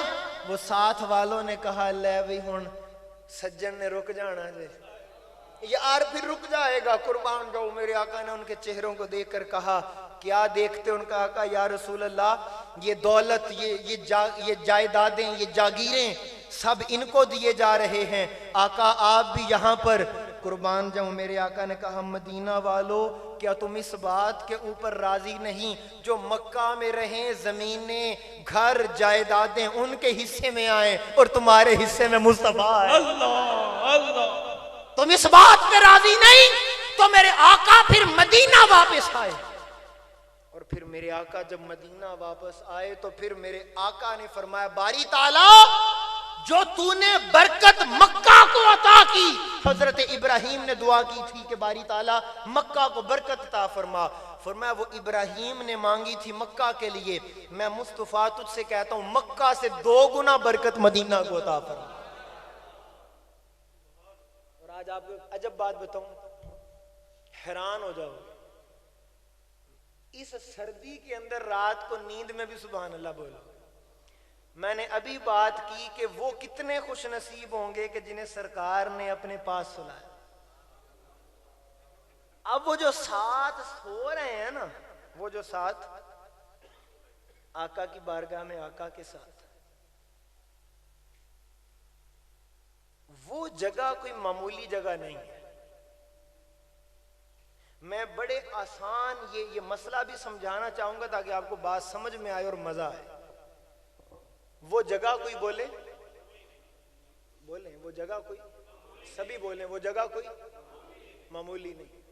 وہ ساتھ والوں نے کہا لے بھئی ہن سجن نے رک جانا جے، یار پھر رک جائے گا۔ قربان جاؤ، میرے آقا نے ان کے چہروں کو دیکھ کر کہا کیا دیکھتے؟ ان کا آقا یا رسول اللہ یہ دولت، یہ جائیدادیں، یہ جاگیریں سب ان کو دیے جا رہے ہیں، آقا آپ بھی یہاں پر۔ قربان جاؤں، میرے آقا نے کہا مدینہ والو کیا تم اس بات کے اوپر راضی نہیں جو مکہ میں رہیں، زمینیں، گھر، جائیدادیں ان کے حصے میں آئیں اور تمہارے حصے میں مصطفیٰ ہے؟ اللہ اللہ، تم اس بات پہ راضی نہیں تو میرے آقا پھر مدینہ واپس آئے۔ اور پھر میرے آقا جب مدینہ واپس آئے تو پھر میرے آقا نے فرمایا باری تعالیٰ جو تو نے برکت مکہ کو عطا کی، حضرت ابراہیم نے دعا کی تھی کہ باری تعالیٰ مکہ کو برکت عطا فرما، فرمایا وہ ابراہیم نے مانگی تھی مکہ کے لیے، میں مصطفیٰ تجھ سے کہتا ہوں مکہ سے 2 گنا برکت مدینہ کو عطا فرما۔ اور آج آپ کو عجب بات بتاؤں، حیران ہو جاؤ، اس سردی کے اندر رات کو نیند میں بھی سبحان اللہ بولو۔ میں نے ابھی بات کی کہ وہ کتنے خوش نصیب ہوں گے کہ جنہیں سرکار نے اپنے پاس سلایا۔ اب وہ جو ساتھ سو رہے ہیں نا، وہ جو ساتھ آقا کی بارگاہ میں آقا کے ساتھ، وہ جگہ کوئی معمولی جگہ نہیں ہے۔ میں بڑے آسان یہ مسئلہ بھی سمجھانا چاہوں گا تاکہ آپ کو بات سمجھ میں آئے اور مزہ آئے۔ وہ جگہ کوئی بولیں وہ جگہ کوئی، سبھی بولیں وہ جگہ کوئی معمولی نہیں۔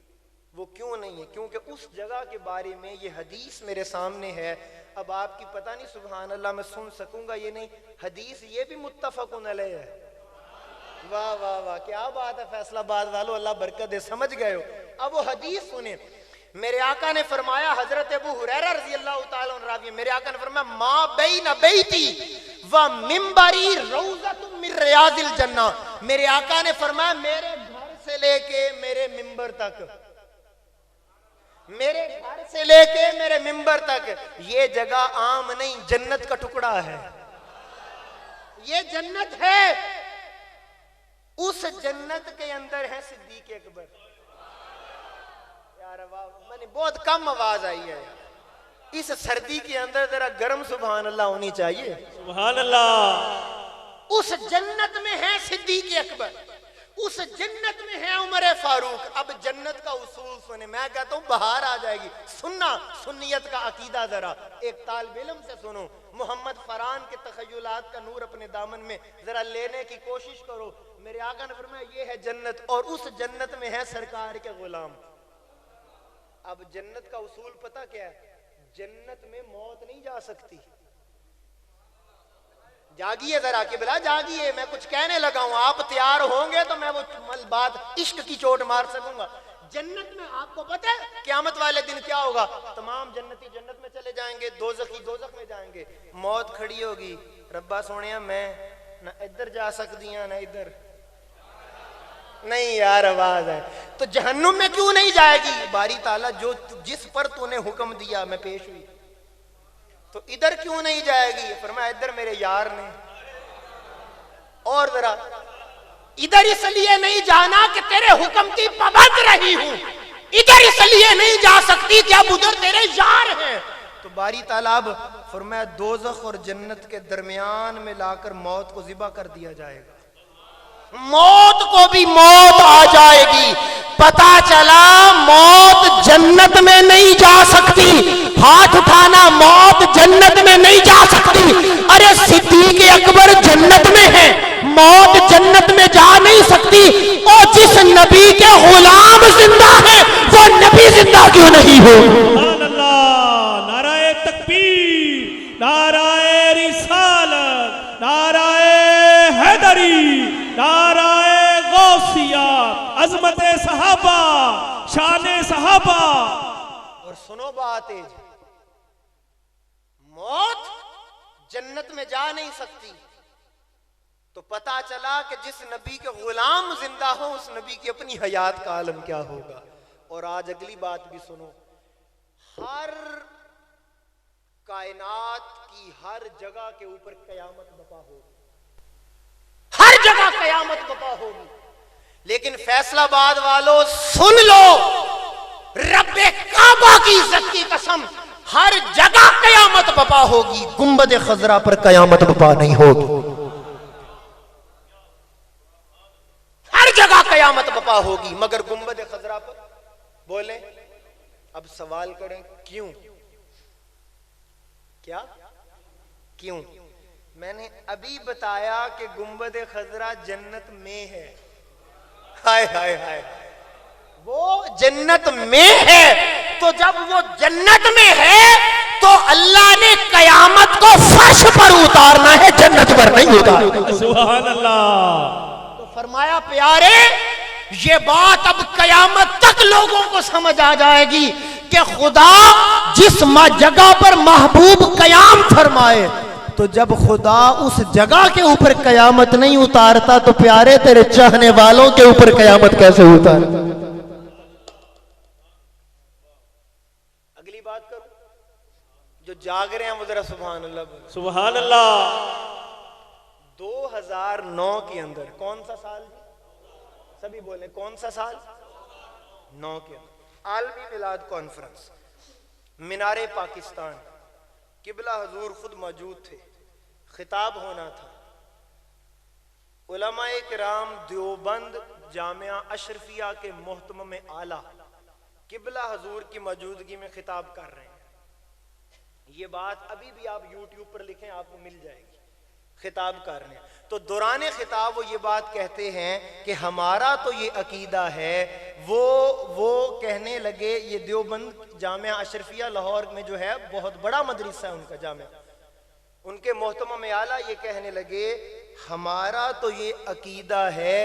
وہ کیوں نہیں ہے؟ کیونکہ اس جگہ کے بارے میں یہ حدیث میرے سامنے ہے۔ اب آپ کی پتہ نہیں سبحان اللہ میں سن سکوں گا یہ نہیں، حدیث یہ بھی متفق علیہ ہے۔ واہ واہ واہ، کیا بات ہے فیصلہ آباد والو، اللہ برکت دے، سمجھ گئے ہو۔ اب وہ حدیث سنیں، میرے آقا نے فرمایا، حضرت ابو ہریرہ رضی اللہ تعالیٰ عنہ راوی، میرے آقا نے فرمایا ما بین بیتی و منبری روضۃ من ریاض الجنہ، میرے آقا نے فرمایا میرے گھر سے لے کے میرے منبر تک، میرے گھر سے لے کے میرے منبر تک یہ جگہ عام نہیں، جنت کا ٹکڑا ہے، یہ جنت ہے۔ اس جنت کے اندر ہے صدیق اکبر۔ یار میں نے بہت کم آواز آئی ہے یار، اس سردی کے اندر ذرا گرم سبحان اللہ ہونی چاہیے۔ سبحان اللہ۔ اس جنت میں ہے صدیق اکبر، اس جنت میں ہے عمر فاروق۔ اب جنت کا اصول سنیں، میں کہتا ہوں بہار آ جائے گی، سننا سنیت کا عقیدہ ذرا ایک طالب علم سے سنو، محمد فرحان کے تخیلات کا نور اپنے دامن میں ذرا لینے کی کوشش کرو۔ میرے آقا نے فرمایا یہ ہے جنت، اور اس جنت میں ہے سرکار کے غلام۔ اب جنت کا اصول پتہ کیا ہے؟ جنت میں موت نہیں جا سکتی۔ جاگیے ذرا قبلہ، جاگیے، میں کچھ کہنے لگا ہوں، آپ تیار ہوں گے تو میں وہ بات عشق کی چوٹ مار سکوں گا۔ جنت میں آپ کو پتہ ہے قیامت والے دن کیا ہوگا؟ تمام جنتی جنت میں چلے جائیں گے، دوزخی دوزخ میں جائیں گے، موت کھڑی ہوگی، ربا سونیا میں نہ ادھر جا سکتی ہیں نہ ادھر، نہیں یار آواز ہے، تو جہنم میں کیوں نہیں جائے گی؟ باری تعالیٰ جو جس پر تو نے حکم دیا میں پیش ہوئی، تو ادھر کیوں نہیں جائے گی؟ فرمایا ادھر میرے یار نے، اور ذرا ادھر اس لیے نہیں جانا کہ تیرے حکم کی پابند رہی ہوں، ادھر اس لیے نہیں جا سکتی کہ اب ادھر تیرے یار ہیں۔ تو باری تعالیٰ اب فرمایا دوزخ اور جنت کے درمیان میں لا کر موت کو ذبح کر دیا جائے گا، موت کو بھی موت آ جائے گی۔ پتا چلا موت جنت میں نہیں جا سکتی، ہاتھ اٹھانا، موت جنت میں نہیں جا سکتی۔ ارے صدیق اکبر جنت میں ہے، موت جنت میں جا نہیں سکتی، اور جس نبی کے غلام زندہ ہیں وہ نبی زندہ کیوں نہیں ہو؟ سبحان اللہ، نعرہ تکبیر، نعرہ رسالت، نعرہ حیدری، نعرہ غوثیہ، عظمت صحابہ، شان صحابہ۔ اور سنو بات ہے، موت جنت میں جا نہیں سکتی، تو پتا چلا کہ جس نبی کے غلام زندہ ہو اس نبی کی اپنی حیات کا عالم کیا ہوگا۔ اور آج اگلی بات بھی سنو، ہر کائنات کی ہر جگہ کے اوپر قیامت بپا ہوگی، ہر جگہ قیامت بپا ہوگی، لیکن فیصل آباد والو سن لو، رب کعبہ کی عزت کی قسم، ہر جگہ قیامت بپا ہوگی، گنبد خضرا پر قیامت بپا نہیں ہوگی، ہر جگہ قیامت بپا ہوگی مگر گنبد خضرا پر۔ بولیں، اب سوال کریں کیوں؟ کیا کیوں؟ میں نے ابھی بتایا کہ گنبد خضرا جنت میں ہے، ہائے ہائے ہائے، وہ جنت میں ہے، تو جب وہ جنت میں ہے تو اللہ نے قیامت کو فرش پر اتارنا ہے، جنت پر نہیں اتارنا۔ سبحان اللہ۔ تو فرمایا پیارے، یہ بات اب قیامت تک لوگوں کو سمجھ آ جائے گی کہ خدا جس جگہ پر محبوب قیام فرمائے تو جب خدا اس جگہ کے اوپر قیامت نہیں اتارتا تو پیارے تیرے چاہنے والوں کے اوپر قیامت کیسے اتارتا؟ اگلی بات کرو، جو جاگ رہے ہیں وہ ذرا سبحان اللہ بولو۔ سبحان اللہ۔ 2009 کے اندر کون سا سال؟ سبھی بولیں کون سا سال؟ 9 کے اندر عالمی میلاد کانفرنس، مینار پاکستان، قبلہ حضور خود موجود تھے، خطاب ہونا تھا، علماء کرام دیوبند جامعہ اشرفیہ کے محتمم اعلیٰ قبلہ حضور کی موجودگی میں خطاب کر رہے ہیں۔ یہ بات ابھی بھی آپ یوٹیوب پر لکھیں آپ کو مل جائے گی، خطاب کر رہے ہیں۔ تو دوران خطاب وہ یہ بات کہتے ہیں کہ ہمارا تو یہ عقیدہ ہے، وہ کہنے لگے، یہ دیوبند جامعہ اشرفیہ لاہور میں جو ہے بہت بڑا مدرسہ ہے ان کا جامعہ، ان کے محتمم اعلیٰ یہ کہنے لگے ہمارا تو یہ عقیدہ ہے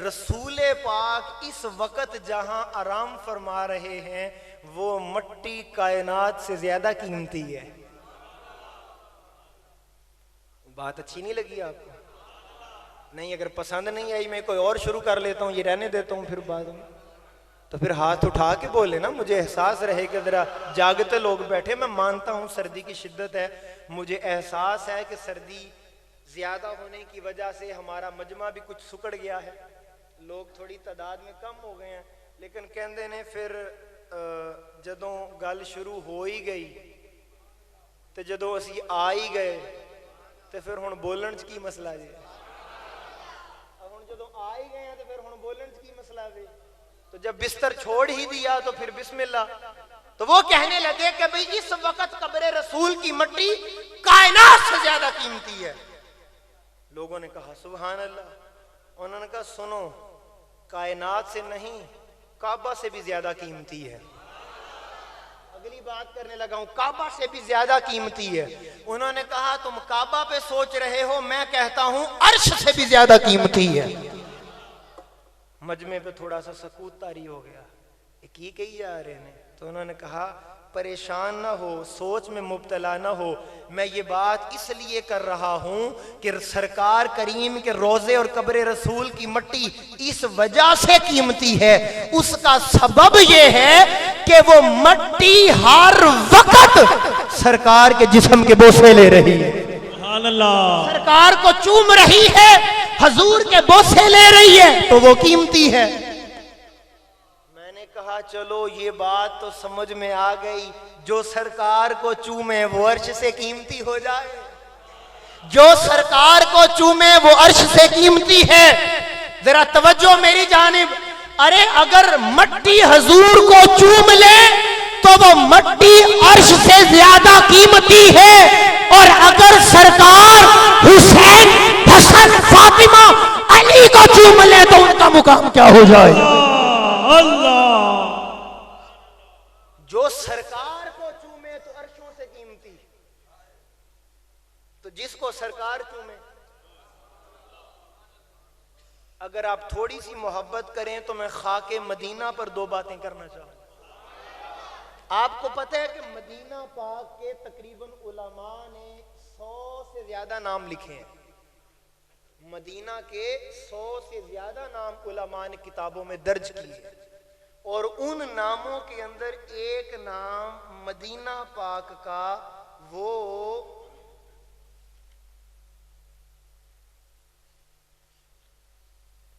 رسول پاک اس وقت جہاں آرام فرما رہے ہیں وہ مٹی کائنات سے زیادہ قیمتی ہے۔ بات اچھی نہیں لگی آپ کو؟ نہیں، اگر پسند نہیں آئی میں کوئی اور شروع کر لیتا ہوں، یہ رہنے دیتا ہوں پھر بعد میں، تو پھر ہاتھ اٹھا کے بولے نا، مجھے احساس رہے کہ ذرا جاگتے لوگ بیٹھے۔ میں مانتا ہوں سردی کی شدت ہے، مجھے احساس ہے کہ سردی زیادہ ہونے کی وجہ سے ہمارا مجمع بھی کچھ سکڑ گیا ہے، لوگ تھوڑی تعداد میں کم ہو گئے ہیں، لیکن کہندے نے پھر جدوں گل شروع ہو ہی گئی تو جدوں اسی آ ہی گئے تو پھر ہن بولن چ کی مسئلہ جی، ہن جدوں آ ہی گئے ہیں تو پھر ہن بولن چ کی مسئلہ جی، تو جب بستر چھوڑ ہی دیا تو پھر بسم اللہ۔ تو وہ کہنے لگے کہ بھئی اس وقت قبر رسول کی مٹی کائنات سے زیادہ قیمتی ہے۔ لوگوں نے کہا سبحان اللہ، انہوں نے کہا سنو، کائنات سے نہیں کعبہ سے بھی زیادہ قیمتی ہے۔ اگلی بات کرنے لگا ہوں، کعبہ سے بھی زیادہ قیمتی ہے۔ انہوں نے کہا تم کعبہ پہ سوچ رہے ہو، میں کہتا ہوں عرش سے بھی زیادہ قیمتی ہے۔ مجمع پہ تھوڑا سا سکوت طاری ہو گیا، یہ کی کہی جا رہے ہیں؟ تو انہوں نے کہا پریشان نہ ہو، سوچ میں مبتلا نہ ہو، میں یہ بات اس لیے کر رہا ہوں کہ سرکار کریم کے روضے اور قبر رسول کی مٹی اس وجہ سے قیمتی ہے، اس کا سبب یہ ہے کہ وہ مٹی ہر وقت سرکار کے جسم کے بوسے لے رہی ہے، سبحان اللہ، سرکار کو چوم رہی ہے، حضور کے بوسے لے رہی ہے، تو وہ قیمتی ہے۔ میں نے کہا چلو یہ بات تو سمجھ میں آ گئی، جو سرکار کو چومے وہ عرش سے قیمتی ہو جائے، جو سرکار کو چومے وہ عرش سے قیمتی ہے۔ ذرا توجہ میری جانب، ارے اگر مٹی حضور کو چوم لے تو وہ مٹی عرش سے زیادہ قیمتی ہے، اور اگر سرکار حسین، حسن، فاطمہ، علی کو چوم لے تو ان کا مقام کیا ہو جائے؟ اللہ، جو سرکار کو چومے تو عرشوں سے قیمتی، تو جس کو سرکار چومے، اگر آپ تھوڑی سی محبت کریں تو میں خاک مدینہ پر دو باتیں کرنا چاہوں۔ آپ کو پتہ ہے کہ مدینہ پاک کے تقریباً علماء نے 100 سے زیادہ نام لکھے ہیں، مدینہ کے 100 سے زیادہ نام علماء نے کتابوں میں درج کیے، اور ان ناموں کے اندر ایک نام مدینہ پاک کا وہ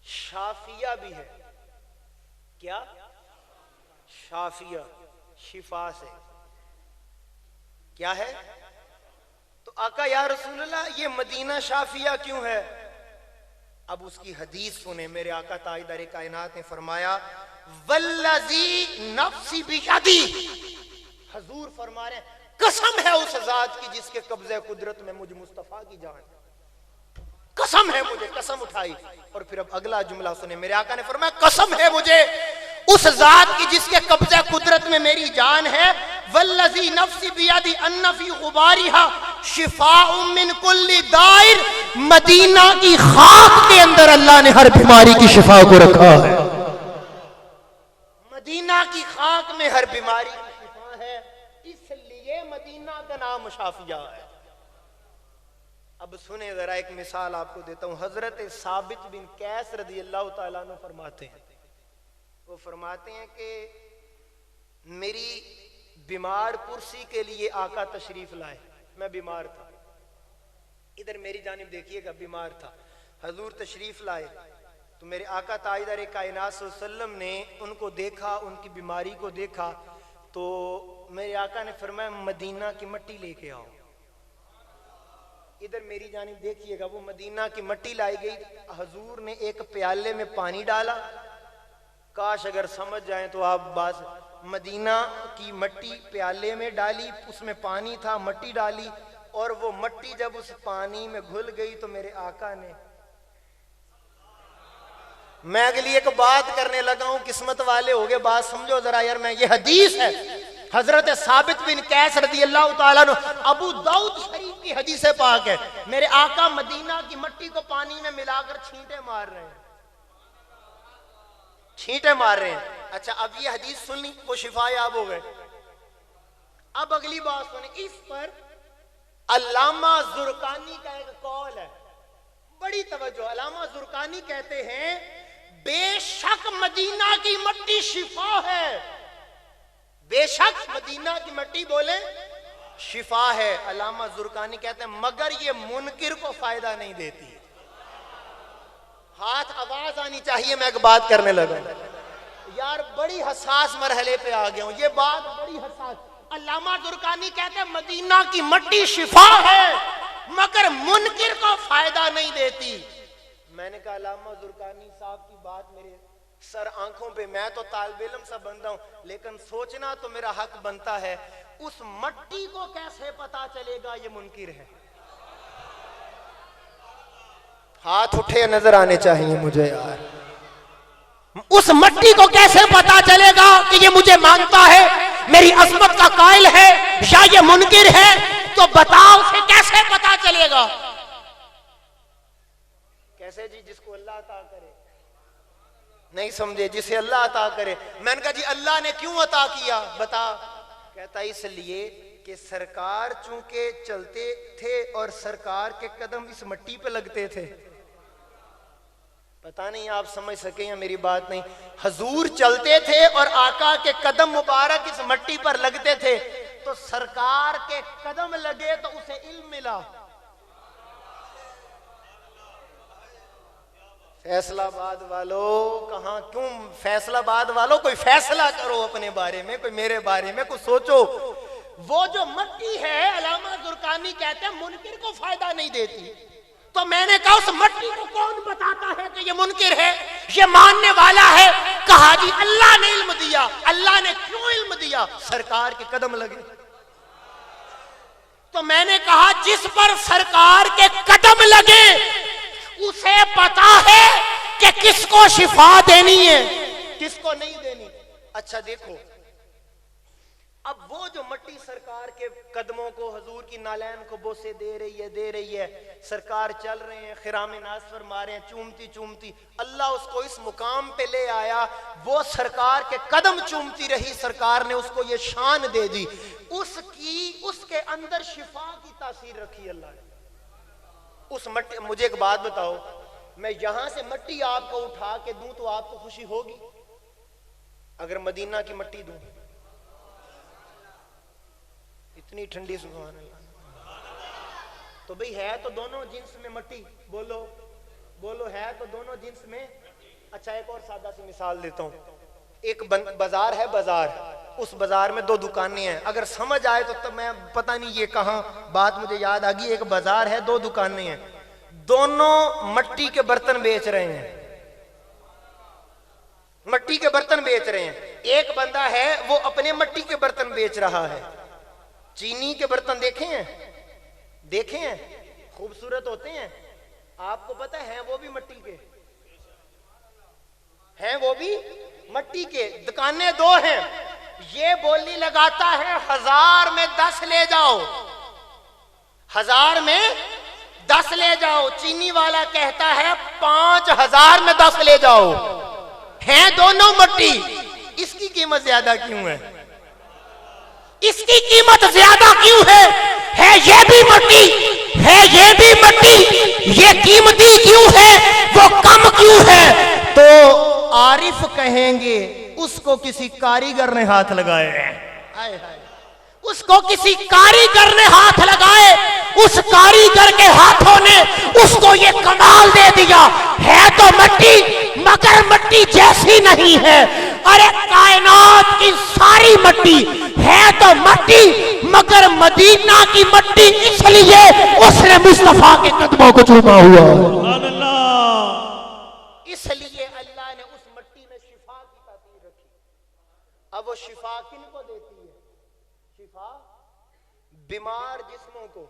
شافیہ بھی ہے۔ کیا؟ شافیہ، شفا سے۔ کیا ہے؟ تو آقا یا رسول اللہ یہ مدینہ شافیہ کیوں ہے؟ اب اس کی حدیث سنیں، میرے آقا تاجدار کائنات نے فرمایا والذی نفسی بیدی، حضور فرما رہے ہیں قسم ہے اس ذات کی جس کے قبضہ قدرت میں مجھ مصطفیٰ کی جان، قسم ہے مجھے، قسم اٹھائی، اور پھر اب اگلا جملہ سنیں، میرے آقا نے فرمایا قسم ہے مجھے اس ذات کی جس کے قبضہ قدرت میں میری جان ہے، والذی نفسی بیدی ان فی غبارہا شفاء من کل دائر، مدینہ کی خاک کے اندر اللہ نے ہر بیماری کی شفا کو رکھا ہے، مدینہ کی خاک میں ہر بیماری کی شفا مدینہ کا نام شافیہ ہے۔ اب سنیں ذرا ایک مثال آپ کو دیتا ہوں۔ حضرت ثابت بن قیس رضی اللہ تعالیٰ عنہ فرماتے ہیں، وہ فرماتے ہیں کہ میری بیمار پرسی کے لیے آقا تشریف لائے، میں بیمار تھا، ادھر میری جانب دیکھیے گا، بیمار تھا، حضور تشریف لائے تو میرے آقا تاجدار کائنات صلی اللہ علیہ وسلم نے ان کو دیکھا، ان کی بیماری کو دیکھا تو میرے آقا نے فرمایا مدینہ کی مٹی لے کے آؤ، ادھر میری جانب دیکھیے گا، وہ مدینہ کی مٹی لائی گئی، حضور نے ایک پیالے میں پانی ڈالا، کاش اگر سمجھ جائیں تو آپ بات، مدینہ کی مٹی پیالے میں ڈالی، اس میں پانی تھا، مٹی ڈالی، اور وہ مٹی جب اس پانی میں گھل گئی تو میرے آقا نے، میں اگلی ایک بات کرنے لگا ہوں، قسمت والے ہوگے، بات سمجھو ذرا یار، میں یہ حدیث ہے حضرت ثابت بن قیس رضی اللہ تعالیٰ عنہ، ابو داؤد شریف کی حدیث پاک ہے، میرے آقا مدینہ کی مٹی کو پانی میں ملا کر چھینٹے مار رہے ہیں، چھینٹے مار رہے ہیں۔ اچھا اب یہ حدیث سن لی، وہ شفا یاب ہو گئے۔ اب اگلی بات سنیں، اس پر علامہ زرقانی کا ایک قول ہے، بڑی توجہ، علامہ زرقانی کہتے ہیں بے شک مدینہ کی مٹی شفا ہے، بے شک مدینہ کی مٹی بولے شفا ہے، علامہ زرقانی کہتے ہیں مگر یہ منکر کو فائدہ نہیں دیتی۔ ہاتھ آواز آنی چاہیے، میں ایک بات کرنے لگا یار، بڑی حساس مرحلے پہ آ گیا ہوں، یہ بات بڑی حساس۔ علامہ زرقانی کہتے ہیں مدینہ کی مٹی شفا ہے مگر منکر کو فائدہ نہیں دیتی۔ میں نے کہا علامہ زرقانی صاحب کی بات میرے سر آنکھوں پہ، میں تو طالب علم سا بندہ ہوں لیکن سوچنا تو میرا حق بنتا ہے، اس مٹی کو کیسے پتا چلے گا یہ منکر ہے؟ ہاتھ اٹھے نظر آنے چاہیے مجھے یار، اس مٹی کو کیسے پتا چلے گا کہ یہ مجھے مانتا ہے، میری عظمت کا قائل ہے یا یہ منکر ہے؟ تو بتاؤ اسے کیسے پتا چلے گا؟ کیسے جی؟ جس کو اللہ عطا کرے، نہیں سمجھے، جسے اللہ عطا کرے۔ میں نے کہا جی اللہ نے کیوں عطا کیا بتا؟ کہتا اس لیے کہ سرکار چونکہ چلتے تھے اور سرکار کے قدم اس مٹی پہ لگتے تھے۔ پتہ نہیں آپ سمجھ سکیں یا میری بات نہیں، حضور چلتے تھے اور آقا کے قدم مبارک اس مٹی پر لگتے تھے، تو سرکار کے قدم لگے تو اسے علم ملا۔ فیصلہ آباد والو کہاں، کیوں فیصلہ آباد والو کوئی فیصلہ کرو اپنے بارے میں، کوئی میرے بارے میں کوئی سوچو۔ وہ جو مٹی ہے علامہ زرقانی کہتے ہیں منکر کو فائدہ نہیں دیتی، تو میں نے کہا اس مٹی کو کون بتاتا ہے کہ یہ منکر ہے، یہ ماننے والا ہے؟ کہا جی اللہ نے علم دیا۔ اللہ نے کیوں علم دیا؟ سرکار کے قدم لگے۔ تو میں نے کہا جس پر سرکار کے قدم لگے اسے پتا ہے کہ کس کو شفا دینی ہے، کس کو نہیں دینی۔ اچھا دیکھو، اب وہ جو مٹی سرکار کے قدموں کو، حضور کی نالین کو بوسے دے رہی ہے، سرکار چل رہے ہیں، خرام ناز فرما رہے ہیں، چومتی چومتی اللہ اس کو اس مقام پہ لے آیا، وہ سرکار کے قدم چومتی رہی، سرکار نے اس کو یہ شان دے دی، اس کے اندر شفا کی تاثیر رکھی اللہ نے۔ اس مٹی، مجھے ایک بات بتاؤ، میں یہاں سے مٹی آپ کو اٹھا کے دوں تو آپ کو خوشی ہوگی؟ اگر مدینہ کی مٹی دوں، اتنی ٹھنڈی سبحان اللہ، تو بھئی ہے تو دونوں جنس میں مٹی، بولو ہے تو دونوں جنس میں۔ اچھا ایک اور سادہ سی مثال دیتا ہوں، ایک بازار ہے، بازار، اس بازار میں دو دکانیں ہیں، اگر سمجھ آئے تو تب میں پتہ نہیں یہ کہاں بات مجھے یاد آ گئی، ایک بازار ہے، دو دکانیں ہیں، دونوں مٹی کے برتن بیچ رہے ہیں، مٹی کے برتن بیچ رہے ہیں۔ ایک بندہ ہے وہ اپنے مٹی کے برتن بیچ رہا ہے، چینی کے برتن دیکھیں ہیں خوبصورت ہوتے ہیں، آپ کو پتہ ہے وہ بھی مٹی کے ہیں، وہ بھی مٹی کے، دکانیں دو ہیں، یہ بولی لگاتا ہے 1000 میں 10 لے جاؤ، 1000 میں 10 لے جاؤ، چینی والا کہتا ہے 5000 میں 10 لے جاؤ، ہیں دونوں مٹی، اس کی قیمت زیادہ کیوں ہے؟ اس کی قیمت زیادہ کیوں ہے یہ بھی مٹی، ہے یہ بھی مٹی، یہ قیمتی کیوں ہے، وہ کم کیوں ہے؟ تو عارف کہیں گے اس کو کسی کاریگر نے ہاتھ لگائے ہیں، اس کو کسی کاریگر نے ہاتھ لگائے، اس کاریگر کے ہاتھوں نے اس کو یہ کمال دے دیا، ہے تو مٹی مگر مٹی جیسی نہیں ہے۔ ارے کائنات کی ساری مٹی ہے تو مٹی مگر مدینہ کی مٹی، اس لیے اس نے مصطفیٰ کے قدموں کو چوما ہوا، سبحان اللہ۔ اس لیے اللہ نے اس مٹی میں شفا کی تاثیر رکھی۔ اب وہ شفا کن کو دیتی ہے؟ شفا بیمار جسموں کو۔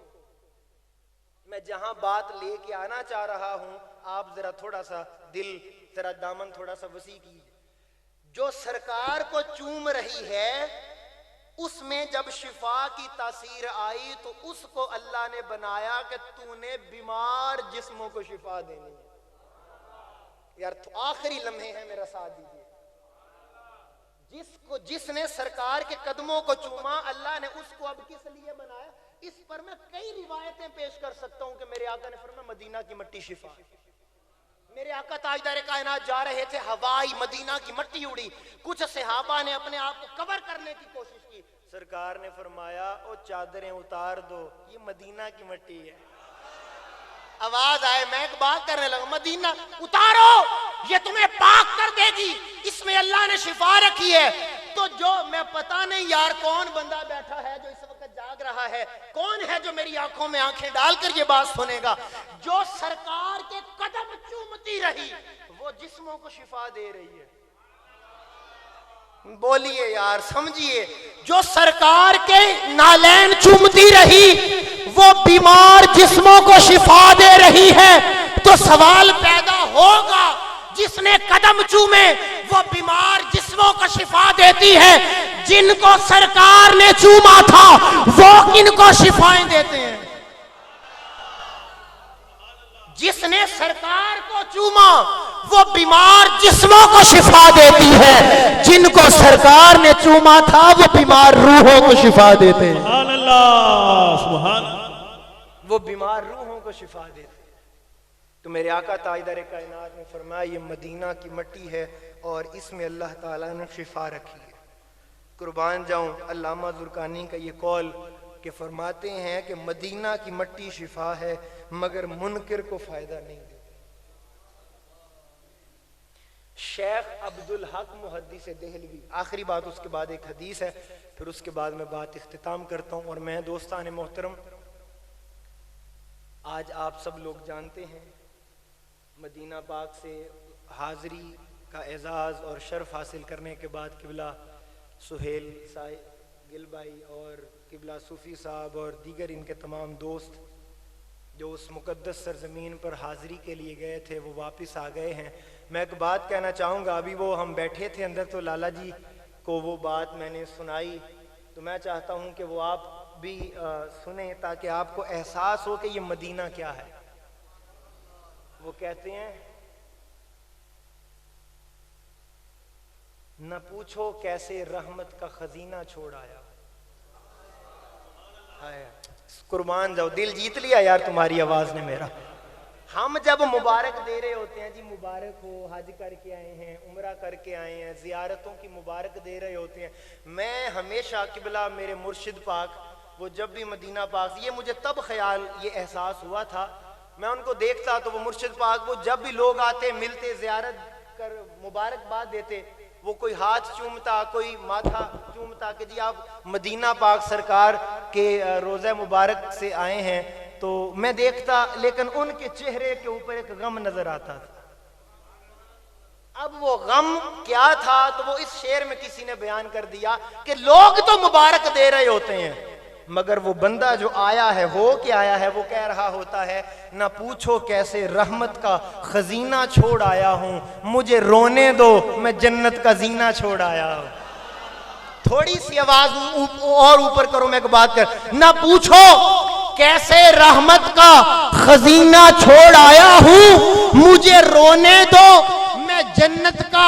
میں جہاں بات لے کے آنا چاہ رہا ہوں، آپ ذرا تھوڑا سا دل، ذرا دامن تھوڑا سا وسیع کیجیے۔ جو سرکار کو چوم رہی ہے اس میں جب شفا کی تاثیر آئی تو اس کو اللہ نے بنایا کہ تو نے بیمار جسموں کو شفا دینی ہے۔ یار آخری لمحے ہیں، میرا ساتھ دیجیے۔ جس نے سرکار کے قدموں کو چوما، اللہ نے اس کو اب کس لیے بنایا؟ اس پر میں کئی روایتیں پیش کر سکتا ہوں کہ میرے آقا نے فرمایا مدینہ کی مٹی شفا۔ میرے آقا تاجدار کائنات جا رہے تھے، ہوائی مدینہ کی مٹی اڑی، کچھ صحابہ نے اپنے آپ کو کور کرنے کی کوشش کی، سرکار نے فرمایا او چادریں اتار دو، یہ مدینہ کی مٹی ہے۔ آواز آئے، میں ایک بات کرنے لگا، مدینہ اتارو، یہ تمہیں پاک کر دے گی، اس میں اللہ نے شفا رکھی ہے۔ تو جو میں پتہ نہیں یار کون بندہ بیٹھا ہے جو اس وقت جاگ رہا ہے، کون ہے جو میری آنکھوں میں آنکھیں ڈال کر یہ بات سنے گا، جو سرکار کے قدم چومتی رہی وہ جسموں کو شفا دے رہی ہے۔ بولیے یار، سمجھیے، جو سرکار کے نالین چومتی رہی وہ بیمار جسموں کو شفا دے رہی ہے۔ تو سوال پیدا ہوگا، جس نے قدم چومے وہ بیمار جسموں کو شفا دیتی ہے، جن کو سرکار نے چوما تھا وہ کن کو شفائیں دیتے ہیں؟ جس نے سرکار کو چوما وہ بیمار جسموں کو شفا دیتی ہے، جن کو سرکار نے چوما تھا وہ بیمار روحوں کو شفا دیتے ہیں۔ سبحان اللہ، سبحان اللہ۔ وہ بیمار روحوں کو شفا دیتے ہیں۔ تو میرے آقا تاجدار کائنات نے فرمایا یہ مدینہ کی مٹی ہے اور اس میں اللہ تعالیٰ نے شفا رکھی ہے۔ قربان جاؤں علامہ زرقانی کا یہ قول کہ فرماتے ہیں کہ مدینہ کی مٹی شفا ہے مگر منکر کو فائدہ نہیں دیتی۔ شیخ عبدالحق محدث دہلوی، آخری بات اس کے بعد ایک حدیث ہے، پھر اس کے بعد میں بات اختتام کرتا ہوں۔ اور میں دوستان محترم، آج آپ سب لوگ جانتے ہیں مدینہ پاک سے حاضری کا اعزاز اور شرف حاصل کرنے کے بعد قبلہ سہیل گل بھائی اور قبلہ صوفی صاحب اور دیگر ان کے تمام دوست جو اس مقدس سرزمین پر حاضری کے لیے گئے تھے وہ واپس آ گئے ہیں۔ میں ایک بات کہنا چاہوں گا، ابھی وہ ہم بیٹھے تھے اندر تو لالا جی کو وہ بات میں نے سنائی، تو میں چاہتا ہوں کہ وہ آپ بھی سنیں تاکہ آپ کو احساس ہو کہ یہ مدینہ کیا ہے۔ وہ کہتے ہیں نہ پوچھو کیسے رحمت کا خزینہ چھوڑ آیا۔ قربان جاؤ، دل جیت لیا یار تمہاری آواز نے میرا۔ ہم جب مبارک دے رہے ہوتے ہیں، جی مبارک ہو، حج کر کے آئے ہیں، عمرہ کر کے آئے ہیں، زیارتوں کی مبارک دے رہے ہوتے ہیں، میں ہمیشہ قبلہ میرے مرشد پاک وہ جب بھی مدینہ پاک، یہ مجھے تب خیال یہ احساس ہوا تھا، میں ان کو دیکھتا تو وہ مرشد پاک وہ جب بھی لوگ آتے ملتے زیارت کر مبارکباد دیتے، وہ کوئی ہاتھ چومتا، کوئی ماتھا چومتا کہ جی آپ مدینہ پاک سرکار کے روضہ مبارک سے آئے ہیں، تو میں دیکھتا لیکن ان کے چہرے کے اوپر ایک غم نظر آتا تھا۔ اب وہ غم کیا تھا تو وہ اس شعر میں کسی نے بیان کر دیا کہ لوگ تو مبارک دے رہے ہوتے ہیں مگر وہ بندہ جو آیا ہے ہو کے آیا ہے وہ کہہ رہا ہوتا ہے نہ پوچھو کیسے رحمت کا خزینہ چھوڑ آیا ہوں، مجھے رونے دو میں جنت کا زینہ چھوڑ آیا ہوں۔ تھوڑی سی آواز اور اوپر کرو، میں ایک بات کر، نہ پوچھو کیسے رحمت کا خزینہ چھوڑ آیا ہوں، مجھے رونے دو میں جنت کا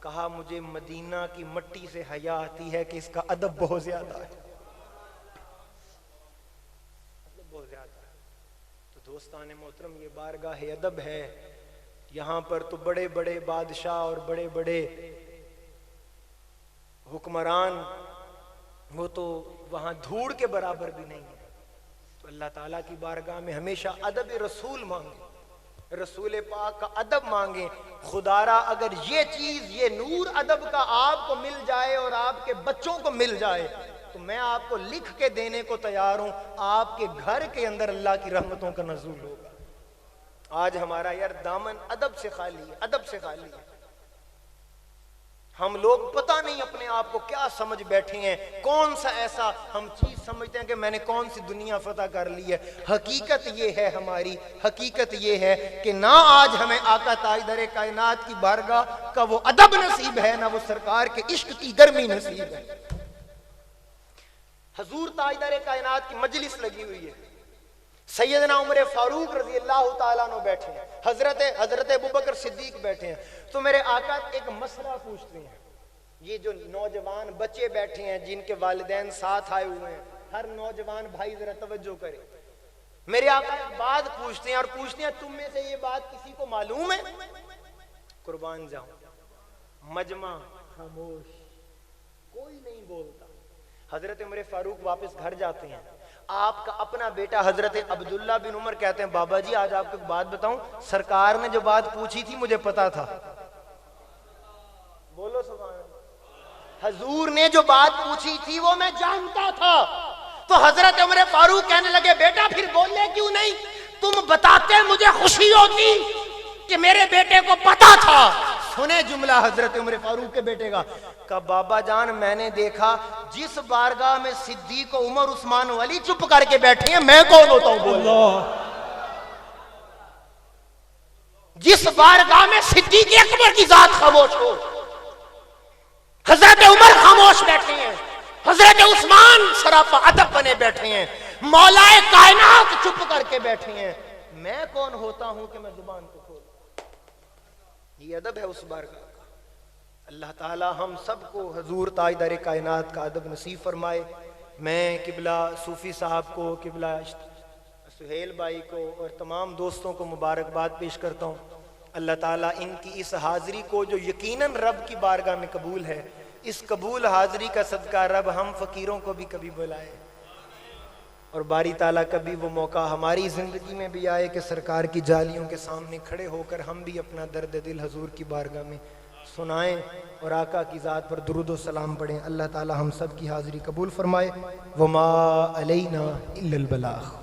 کہا مجھے مدینہ کی مٹی سے حیا آتی ہے کہ اس کا ادب بہت زیادہ ہے، بہت زیادہ ہے۔ تو دوستان محترم، یہ بارگاہ ادب ہے، یہاں پر تو بڑے بڑے بادشاہ اور بڑے بڑے حکمران وہ تو وہاں دھوڑ کے برابر بھی نہیں ہے۔ تو اللہ تعالیٰ کی بارگاہ میں ہمیشہ ادب رسول مانگیں، رسول پاک کا ادب مانگیں۔ خدا را اگر یہ چیز، یہ نور ادب کا آپ کو مل جائے اور آپ کے بچوں کو مل جائے تو میں آپ کو لکھ کے دینے کو تیار ہوں، آپ کے گھر کے اندر اللہ کی رحمتوں کا نزول ہوگا۔ آج ہمارا یار دامن ادب سے خالی ہے، ادب سے خالی ہے۔ ہم لوگ پتہ نہیں اپنے آپ کو کیا سمجھ بیٹھے ہیں، کون سا ایسا ہم چیز سمجھتے ہیں کہ میں نے کون سی دنیا فتح کر لی ہے۔ حقیقت یہ ہے، ہماری حقیقت یہ ہے کہ نہ آج ہمیں آقا تاجدار کائنات کی بارگاہ کا وہ ادب نصیب ہے، نہ وہ سرکار کے عشق کی گرمی نصیب ہے۔ حضور تاجدار کائنات کی مجلس لگی ہوئی ہے، سیدنا عمر فاروق رضی اللہ تعالیٰ عنہ بیٹھے ہیں، حضرت ابوبکر صدیق بیٹھے ہیں۔ تو میرے آقا ایک مسئلہ پوچھتے ہیں، یہ جو نوجوان بچے بیٹھے ہیں جن کے والدین ساتھ آئے ہوئے ہیں، ہر نوجوان بھائی ذرا توجہ کرے۔ میرے آقا ایک بات پوچھتے ہیں اور پوچھتے ہیں تم میں سے یہ بات کسی کو معلوم ہے؟ قربان جاؤں، مجمع خاموش، کوئی نہیں بولتا۔ حضرت عمر فاروق واپس گھر جاتے ہیں، آپ کا اپنا بیٹا حضرت عبداللہ بن عمر کہتے ہیں بابا جی آج آپ کو ایک بات بتاؤں، سرکار نے جو بات پوچھی تھی مجھے پتا تھا۔ بولو سبحان اللہ۔ حضور نے جو بات پوچھی تھی وہ میں جانتا تھا۔ تو حضرت عمر فاروق کہنے لگے بیٹا پھر بولنے کیوں نہیں؟ تم بتاتے مجھے خوشی ہوتی کہ میرے بیٹے کو پتا تھا۔ سنے جملہ حضرت عمر فاروق کے بیٹے کا، کہ بابا جان میں نے دیکھا جس بارگاہ میں صدیق و عمر عثمان و علی چپ کر کے بیٹھے ہیں میں کون ہوتا ہوں بولو؟ جس بارگاہ میں صدیق اکبر کی ذات خاموش ہو، حضرت عمر خاموش بیٹھے ہیں، حضرت عثمان سراپا ادب بنے بیٹھے ہیں، مولا کائنات چپ کر کے بیٹھے ہیں، میں کون ہوتا ہوں کہ میں زبان کو کھولوں؟ یہ ادب ہے اس بارگاہ کا۔ اللہ تعالی ہم سب کو حضور تاجدار کائنات کا ادب نصیب فرمائے۔ میں قبلہ صوفی صاحب کو، قبلہ سہیل بھائی کو اور تمام دوستوں کو مبارکباد پیش کرتا ہوں۔ اللہ تعالیٰ ان کی اس حاضری کو جو یقیناً رب کی بارگاہ میں قبول ہے، اس قبول حاضری کا صدقہ رب ہم فقیروں کو بھی کبھی بلائے، اور باری تعالیٰ کبھی وہ موقع ہماری زندگی میں بھی آئے کہ سرکار کی جالیوں کے سامنے کھڑے ہو کر ہم بھی اپنا درد دل حضور کی بارگاہ میں سنائیں اور آقا کی ذات پر درود و سلام پڑھیں۔ اللہ تعالیٰ ہم سب کی حاضری قبول فرمائے۔ وما علینا الا البلاغ۔